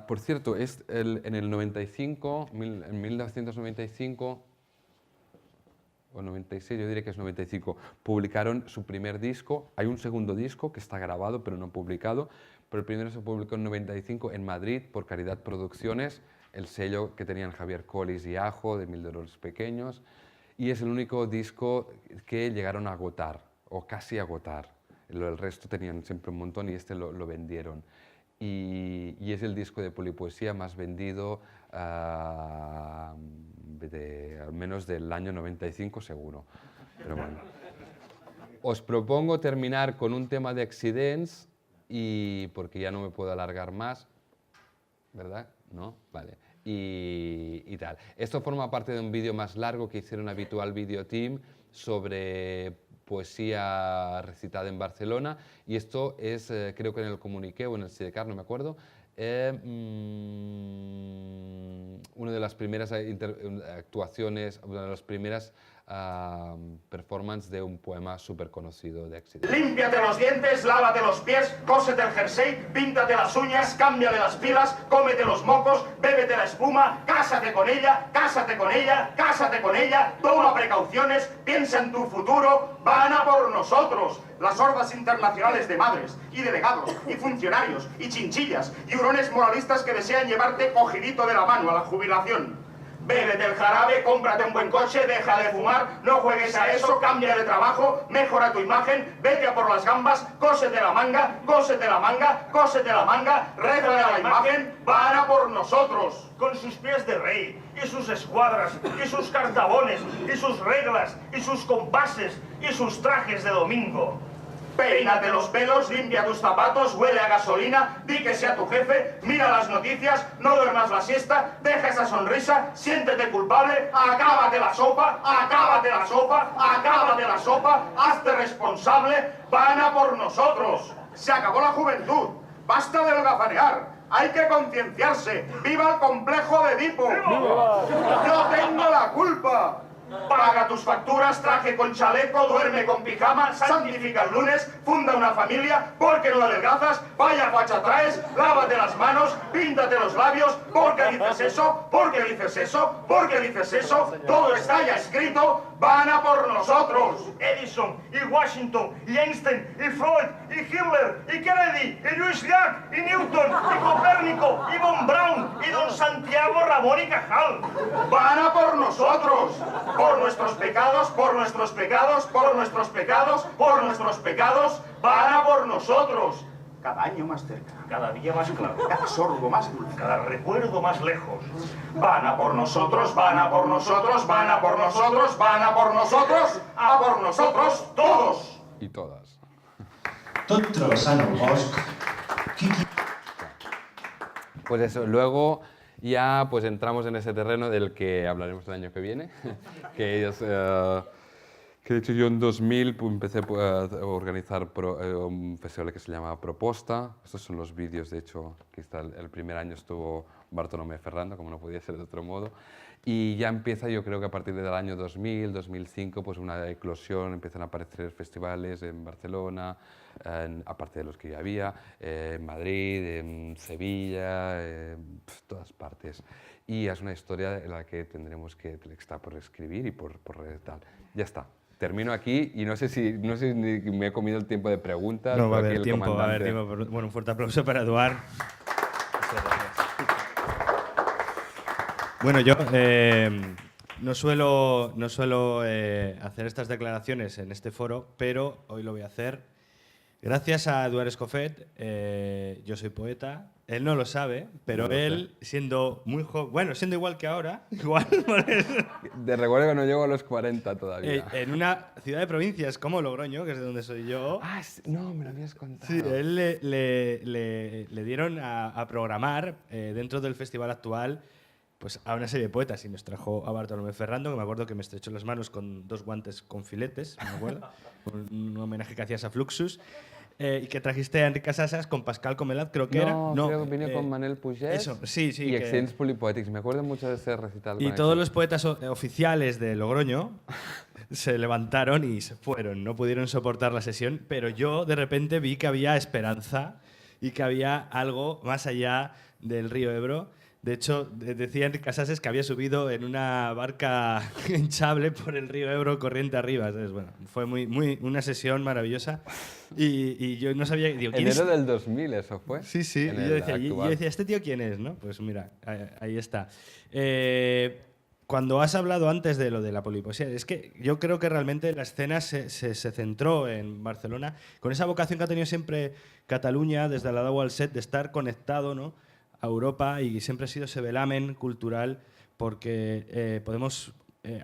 Por cierto, en el 95, en 1995, o 96, yo diría que es 95, publicaron su primer disco. Hay un segundo disco que está grabado pero no publicado, pero el primero se publicó en 95 en Madrid por Caridad Producciones, el sello que tenían Javier Collis y Ajo, de Mil Dolores Pequeños, y es el único disco que llegaron a agotar, o casi a agotar. El resto tenían siempre un montón y este lo vendieron. Y es el disco de polipoesía más vendido al menos del año 95 seguro. Pero bueno. Os propongo terminar con un tema de Accidents, porque ya no me puedo alargar más, ¿verdad? ¿No? Vale. Y tal. Esto forma parte de un vídeo más largo que hicieron Habitual Video Team sobre poesía recitada en Barcelona, y esto es, creo que en el Comuniqué o en el Sidecar, no me acuerdo, una de las primeras actuaciones, una de las primeras performances de un poema súper conocido de Accidents. Límpiate los dientes, lávate los pies, cósete el jersey, píntate las uñas, cámbiale las pilas, cómete los mocos, bébete la espuma, cásate con ella, cásate con ella, cásate con ella, toma precauciones, piensa en tu futuro, van a por nosotros. Las hordas internacionales de madres, y delegados, y funcionarios, y chinchillas, y hurones moralistas que desean llevarte cogidito de la mano a la jubilación. Bébete el jarabe, cómprate un buen coche, deja de fumar, no juegues a eso, cambia de trabajo, mejora tu imagen, vete a por las gambas, cósete la manga, cósete la manga, cósete la manga, réglale a la imagen, van a por nosotros. Con sus pies de rey, y sus escuadras, y sus cartabones, y sus reglas, y sus compases, y sus trajes de domingo. Peínate los pelos, limpia tus zapatos, huele a gasolina, di que sea tu jefe, mira las noticias, no duermas la siesta, deja esa sonrisa, siéntete culpable, acábate la sopa, acábate la sopa, acábate la sopa, hazte responsable, van a por nosotros. Se acabó la juventud, basta de holgazanear, hay que concienciarse, ¡viva el complejo de Edipo! ¡Viva! Yo tengo la culpa. Paga tus facturas, traje con chaleco, duerme con pijama, santifica el lunes, funda una familia, porque no adelgazas, vaya facha traes, lávate las manos, píntate los labios, porque dices eso, porque dices eso, porque dices eso, todo está ya escrito, van a por nosotros. Edison, y Washington, y Einstein, y Freud, y Hitler, y Kennedy, y Lluís Llach, y Newton, y Copérnico, y Von Braun, y don Santiago Ramón y Cajal. Van a por nosotros, por nuestros pecados, por nuestros pecados, por nuestros pecados, por nuestros pecados, van a por nosotros. Cada año más cerca, Cada día más claro, cada sorbo más dulce. cada recuerdo más lejos. Van a por nosotros, van a por nosotros, van a por nosotros, van a por nosotros, a por nosotros todos. Y todas. Tot travessant el bosc, Pues eso, luego ya pues entramos en ese terreno del que hablaremos el año que viene, que es... que de hecho yo en 2000 pues, empecé a organizar un festival que se llama Proposta. Estos son los vídeos, de hecho, que está el primer año estuvo Bartolomé Ferrando, como no podía ser de otro modo. Y ya empieza, yo creo que a partir del año 2000, 2005, pues una eclosión, empiezan a aparecer festivales en Barcelona, aparte de los que ya había, en Madrid, en Sevilla, todas partes. Y es una historia en la que tendremos que está por escribir y por tal. Ya está. Termino aquí y no sé si ni me he comido el tiempo de preguntas. No, va a aquí haber el tiempo, va a haber comandante. tiempo. Bueno, un fuerte aplauso para Eduard. Muchas gracias. Bueno, yo no suelo hacer estas declaraciones en este foro, pero hoy lo voy a hacer. Gracias a Eduard Escofet, yo soy poeta. Él no lo sabe, pero No lo él, siendo muy joven, bueno, siendo igual que ahora, igual, Te recuerdo que no llego a los 40 todavía. en una ciudad de provincias como Logroño, que es de donde soy yo. Ah, no, me lo habías contado. Sí, él le dieron a programar dentro del festival actual pues, a una serie de poetas y nos trajo a Bartolomé Ferrando, que me acuerdo que me estrechó las manos con 2 guantes con filetes, me acuerdo, un homenaje que hacías a Fluxus. Y que trajiste a Enric Casasas con Pascal Comelat, creo que era. No, creo que vine con Manel Puget. Eso, sí. Y Exchange Polypoetics. Me acuerdo mucho de ese recital. Y todos los poetas oficiales de Logroño se levantaron y se fueron. No pudieron soportar la sesión, pero yo de repente vi que había esperanza y que había algo más allá del río Ebro. De hecho, decía Enric Casasas que había subido en una barca hinchable por el río Ebro corriente arriba. Entonces, bueno, fue una sesión maravillosa. Y yo no sabía... Digo, ¿quién Enero es? del 2000 eso fue. Sí. Y yo decía, ¿este tío quién es? ¿No? Pues mira, ahí está. Cuando has hablado antes de lo de la polipoesía, es que yo creo que realmente la escena se centró en Barcelona con esa vocación que ha tenido siempre Cataluña desde la Dau al Set de estar conectado, ¿no?, a Europa, y siempre ha sido ese velamen cultural porque podemos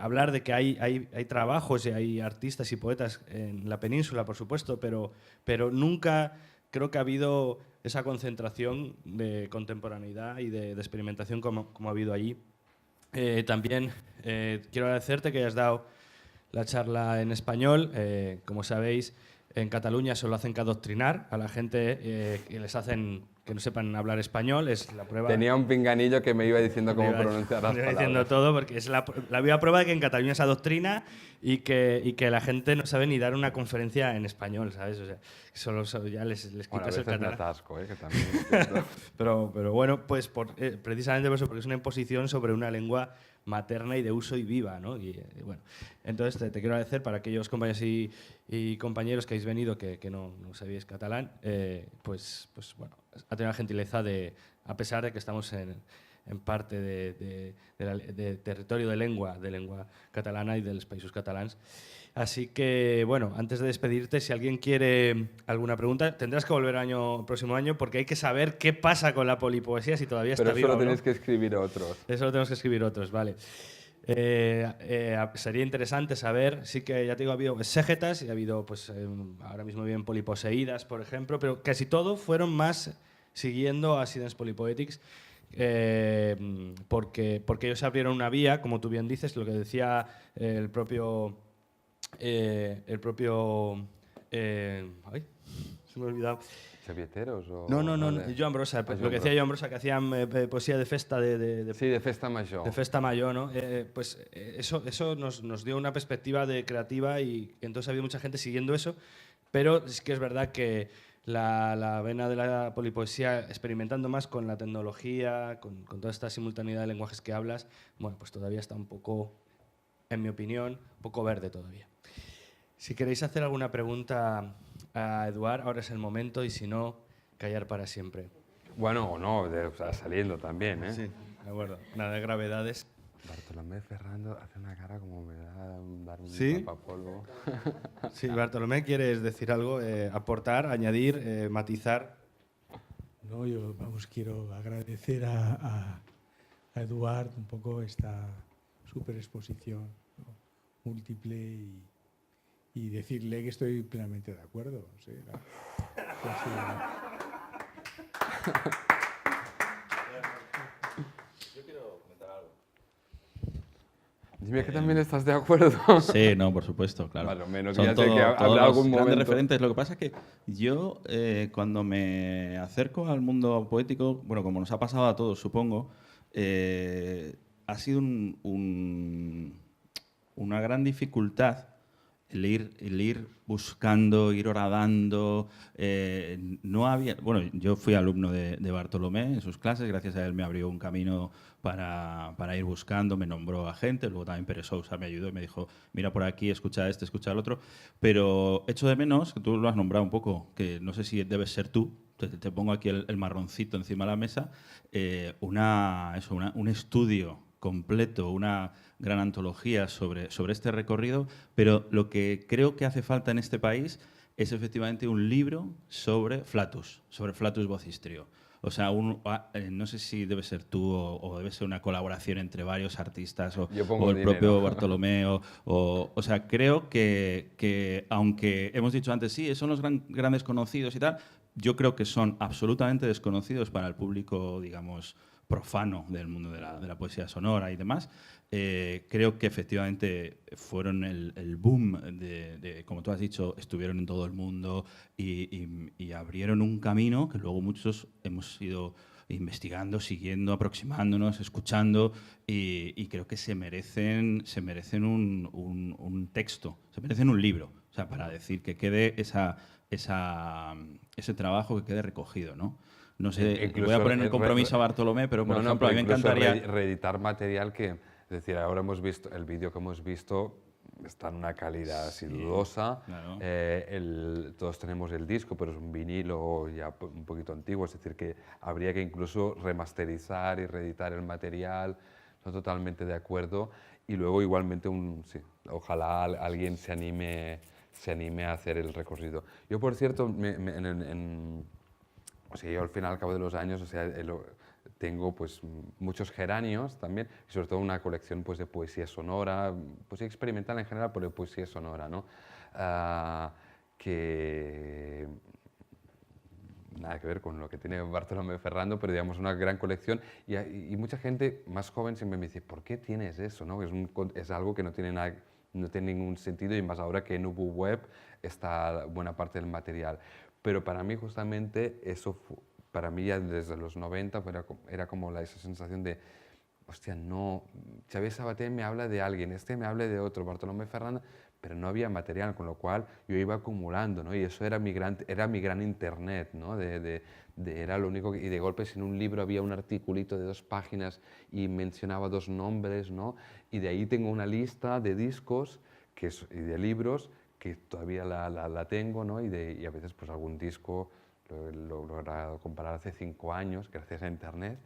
hablar de que hay trabajos y hay artistas y poetas en la península, por supuesto, pero nunca creo que ha habido esa concentración de contemporaneidad y de experimentación como ha habido allí. También quiero agradecerte que hayas dado la charla en español. Como sabéis, en Cataluña solo hacen que adoctrinar a la gente que les hacen que no sepan hablar español. Es la prueba. Tenía un pinganillo que me iba diciendo cómo pronunciar las me iba palabras. diciendo todo, porque es la viva prueba de que en Cataluña se adoctrina y que la gente no sabe ni dar una conferencia en español, ¿sabes? O sea, solo ya les quitas Bueno, a el veces me catalán. atasco, que también es cierto. pero bueno, pues precisamente por eso, porque es una imposición sobre una lengua materna y de uso y viva, ¿no? Y bueno, entonces te quiero agradecer para aquellos compañeros y compañeros que habéis venido que no sabíais catalán, pues bueno, ha tenido la gentileza de, a pesar de que estamos en parte de territorio de lengua catalana y de los països catalans. Así que, bueno, antes de despedirte, si alguien quiere alguna pregunta, tendrás que volver el próximo año porque hay que saber qué pasa con la polipoesía si todavía está Pero viva eso o lo no. tenéis que escribir otros. Eso lo tenemos que escribir otros, vale. Sería interesante saber, sí que ya te digo, ha habido exégetas y ha habido, pues ahora mismo viven poliposeídas, por ejemplo, pero casi todo fueron más siguiendo a Sidens Polypoetics, porque ellos abrieron una vía, como tú bien dices, lo que decía el propio se me ha olvidado. ¿Xavieteros? O, No, de... Joan Brossa, Ah, lo que decía Joan Brossa, que hacían poesía de festa Sí, de festa mayor. De festa mayor, ¿no? Eso nos dio una perspectiva creativa y entonces había mucha gente siguiendo eso, pero es que es verdad que la vena de la polipoesía, experimentando más con la tecnología, con toda esta simultaneidad de lenguajes que hablas, bueno, pues todavía está un poco, en mi opinión, un poco verde todavía. Si queréis hacer alguna pregunta a Eduard, ahora es el momento, y si no, callar para siempre. Bueno, o no, o sea, saliendo también, ¿eh? Sí, de acuerdo. Nada de gravedades. Bartolomé Ferrando hace una cara como me da dar un ¿Sí? papapolvo. Sí, Bartolomé, ¿quieres decir algo? Aportar, añadir, matizar. No, yo quiero agradecer a Eduard un poco esta superexposición, ¿no? Múltiple y decirle que estoy plenamente de acuerdo. Sí, Yo quiero comentar algo. Dime que también estás de acuerdo. Sí, no, por supuesto, claro. Bueno, menos Son ya sé que habrá todos algún grandes momento. referentes. Lo que pasa es que yo, cuando me acerco al mundo poético, bueno, como nos ha pasado a todos, supongo, ha sido una gran dificultad el ir buscando, ir horadando. No había, bueno, yo fui alumno de Bartolomé en sus clases, gracias a él me abrió un camino para ir buscando, me nombró a gente, luego también Pere Sousa me ayudó y me dijo, mira por aquí, escucha este, escucha el otro, pero echo de menos, que tú lo has nombrado un poco, que no sé si debes ser tú, te pongo aquí el marroncito encima de la mesa, un estudio completo, una gran antología sobre este recorrido, pero lo que creo que hace falta en este país es efectivamente un libro sobre Flatus Vocistrio. O sea, no sé si debe ser tú o debe ser una colaboración entre varios artistas o el propio Bartolomé. O sea, creo que aunque hemos dicho antes, sí, son los grandes conocidos y tal, yo creo que son absolutamente desconocidos para el público, digamos, profano del mundo de la poesía sonora y demás. Creo que efectivamente fueron el boom como tú has dicho, estuvieron en todo el mundo y abrieron un camino que luego muchos hemos ido investigando, siguiendo, aproximándonos, escuchando y creo que se merecen un texto, se merecen un libro, o sea, para decir que quede ese trabajo que quede recogido, ¿no? No sé, voy a poner el compromiso a Bartolomé, pero por ejemplo, a mí me encantaría reeditar material que, es decir, ahora hemos visto, el vídeo que hemos visto está en una calidad así dudosa. Claro. Todos tenemos el disco, pero es un vinilo ya un poquito antiguo, es decir, que habría que incluso remasterizar y reeditar el material. Estoy totalmente de acuerdo. Y luego igualmente, ojalá alguien se anime a hacer el recorrido. Yo, por cierto, yo al final, al cabo de los años, tengo pues muchos geranios también, y sobre todo una colección pues de poesía sonora, poesía experimental en general, pero de poesía sonora, ¿no? Que nada que ver con lo que tiene Bartolomé Ferrando, pero digamos una gran colección, y mucha gente más joven siempre me dice, ¿por qué tienes eso? ¿No? Es algo que no tiene ningún sentido, y más ahora que en Ubu Web está buena parte del material. Pero para mí justamente para mí ya desde los 90 era como esa sensación de, hostia, no, Xavier Sabaté me habla de alguien, me habla de otro, Bartolomé Ferrando, pero no había material, con lo cual yo iba acumulando, ¿no? Y eso era mi gran internet, ¿no? Era lo único y de golpe en un libro había un articulito de 2 páginas y mencionaba 2 nombres, ¿no? Y de ahí tengo una lista de discos y de libros que todavía la tengo, ¿no? Y a veces pues algún disco lo he logrado comparar hace 5 años gracias a internet,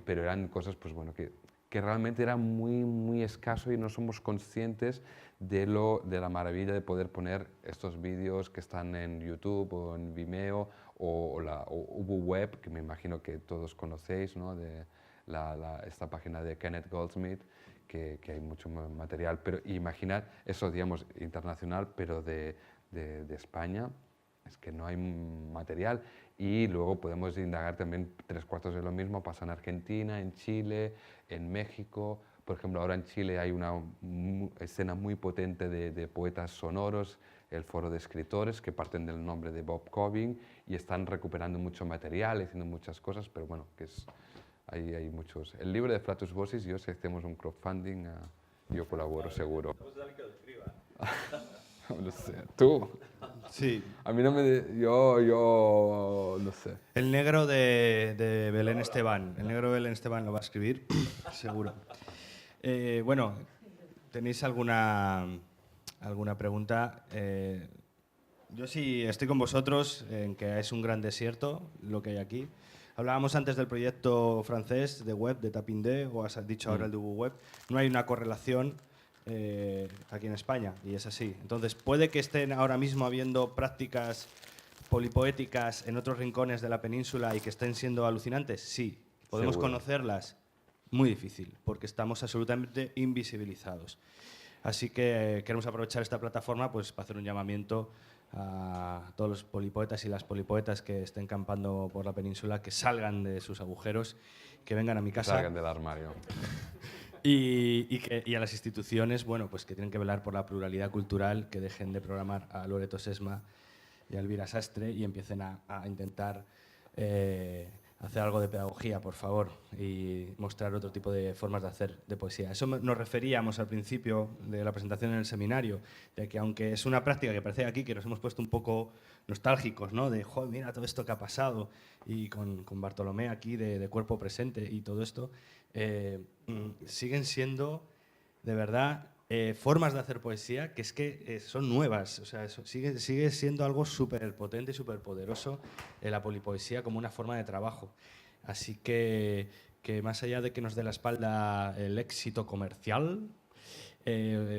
pero eran cosas pues bueno que realmente era muy, muy escaso y no somos conscientes de la maravilla de poder poner estos vídeos que están en YouTube o en Vimeo o Ubu Web, que me imagino que todos conocéis, ¿no? De esta página de Kenneth Goldsmith, que hay mucho material, pero imaginad eso, digamos, internacional, pero de España, es que no hay material. Y luego podemos indagar también 3/4 de lo mismo, pasa en Argentina, en Chile, en México. Por ejemplo, ahora en Chile hay una escena muy potente de poetas sonoros el foro de escritores que parten del nombre de Bob Cobbing y están recuperando mucho material, haciendo muchas cosas, pero bueno, que es, hay muchos. El libro de Flatus Vocis, yo si hacemos un crowdfunding, yo colaboro seguro. No sé, tú. Sí. A mí no me... Yo no sé. El negro de Belén Esteban. El negro de Belén Esteban lo va a escribir, seguro. Bueno, ¿tenéis alguna pregunta? Yo sí estoy con vosotros en que es un gran desierto lo que hay aquí. Hablábamos antes del proyecto francés de web, de Tapindé, o has dicho ahora el de Google Web. No hay una correlación aquí en España, y es así. Entonces, ¿puede que estén ahora mismo habiendo prácticas polipoéticas en otros rincones de la península y que estén siendo alucinantes? Sí. ¿Podemos Seguro. conocerlas? Muy difícil, porque estamos absolutamente invisibilizados. Así que queremos aprovechar esta plataforma pues, para hacer un llamamiento a todos los polipoetas y las polipoetas que estén campando por la península, que salgan de sus agujeros, que vengan a mi casa. Salgan del armario. Y a las instituciones, bueno, pues que tienen que velar por la pluralidad cultural, que dejen de programar a Loreto Sesma y a Elvira Sastre y empiecen a intentar hacer algo de pedagogía, por favor, y mostrar otro tipo de formas de hacer de poesía. Eso nos referíamos al principio de la presentación en el seminario, de que aunque es una práctica que parece aquí que nos hemos puesto un poco nostálgicos, ¿no? De, joder, mira todo esto que ha pasado, y con Bartolomé aquí de cuerpo presente y todo esto, siguen siendo, de verdad, formas de hacer poesía que es que son nuevas. O sea, sigue siendo algo súper potente y súper poderoso la polipoesía como una forma de trabajo. Así que más allá de que nos dé la espalda el éxito comercial,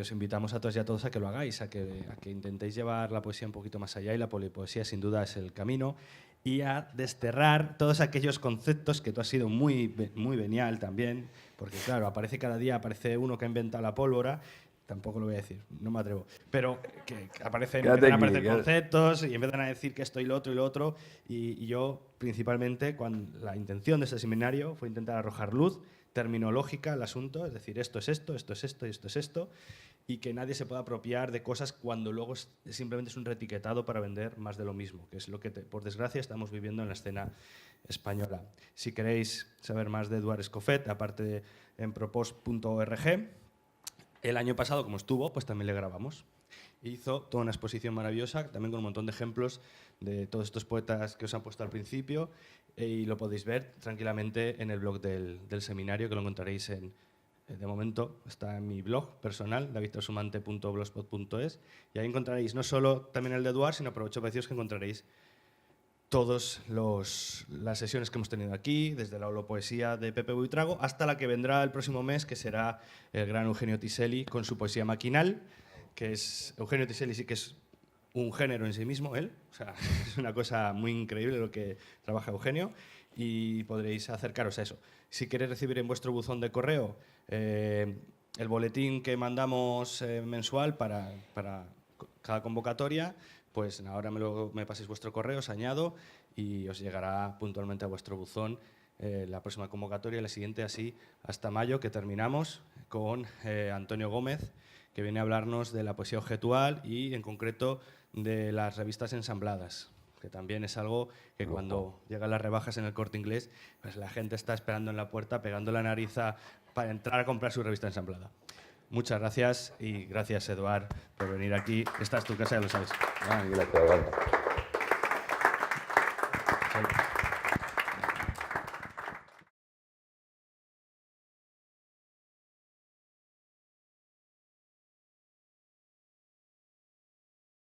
os invitamos a todos y a todos a que lo hagáis, a que intentéis llevar la poesía un poquito más allá, y la polipoesía sin duda es el camino, y a desterrar todos aquellos conceptos que tú has sido muy venial también, porque claro, cada día aparece uno que ha inventado la pólvora, tampoco lo voy a decir, no me atrevo, pero que empiezan a aparecer conceptos y empiezan a decir que esto y lo otro, y yo principalmente, la intención de este seminario fue intentar arrojar luz terminológica al asunto, es decir, esto es esto, esto es esto y esto es esto, y que nadie se pueda apropiar de cosas cuando luego simplemente es un reetiquetado para vender más de lo mismo, que es lo que, por desgracia, estamos viviendo en la escena española. Si queréis saber más de Eduard Escoffet, aparte en propos.org, el año pasado, como estuvo, pues también le grabamos. Hizo toda una exposición maravillosa, también con un montón de ejemplos de todos estos poetas que os han puesto al principio, y lo podéis ver tranquilamente en el blog del seminario, que lo encontraréis de momento está en mi blog personal, davidtrasumante.blogspot.es, y ahí encontraréis no solo también el de Eduard, sino por 8 precios que encontraréis todas las sesiones que hemos tenido aquí, desde la holopoesía de Pepe Buitrago hasta la que vendrá el próximo mes, que será el gran Eugenio Tiselli con su poesía maquinal, que es... Eugenio Tiselli sí que es un género en sí mismo, él. O sea, es una cosa muy increíble lo que trabaja Eugenio, y podréis acercaros a eso. Si queréis recibir en vuestro buzón de correo el boletín que mandamos mensual para cada convocatoria, pues ahora me paséis vuestro correo, os añado y os llegará puntualmente a vuestro buzón la próxima convocatoria y la siguiente, así hasta mayo, que terminamos con Antonio Gómez, que viene a hablarnos de la poesía objetual y en concreto de las revistas ensambladas, que también es algo que cuando llegan las rebajas en el Corte Inglés, pues la gente está esperando en la puerta, pegando la nariz para entrar a comprar su revista ensamblada. Muchas gracias, y gracias, Eduard, por venir aquí. Esta es tu casa, ya lo sabes. Gracias.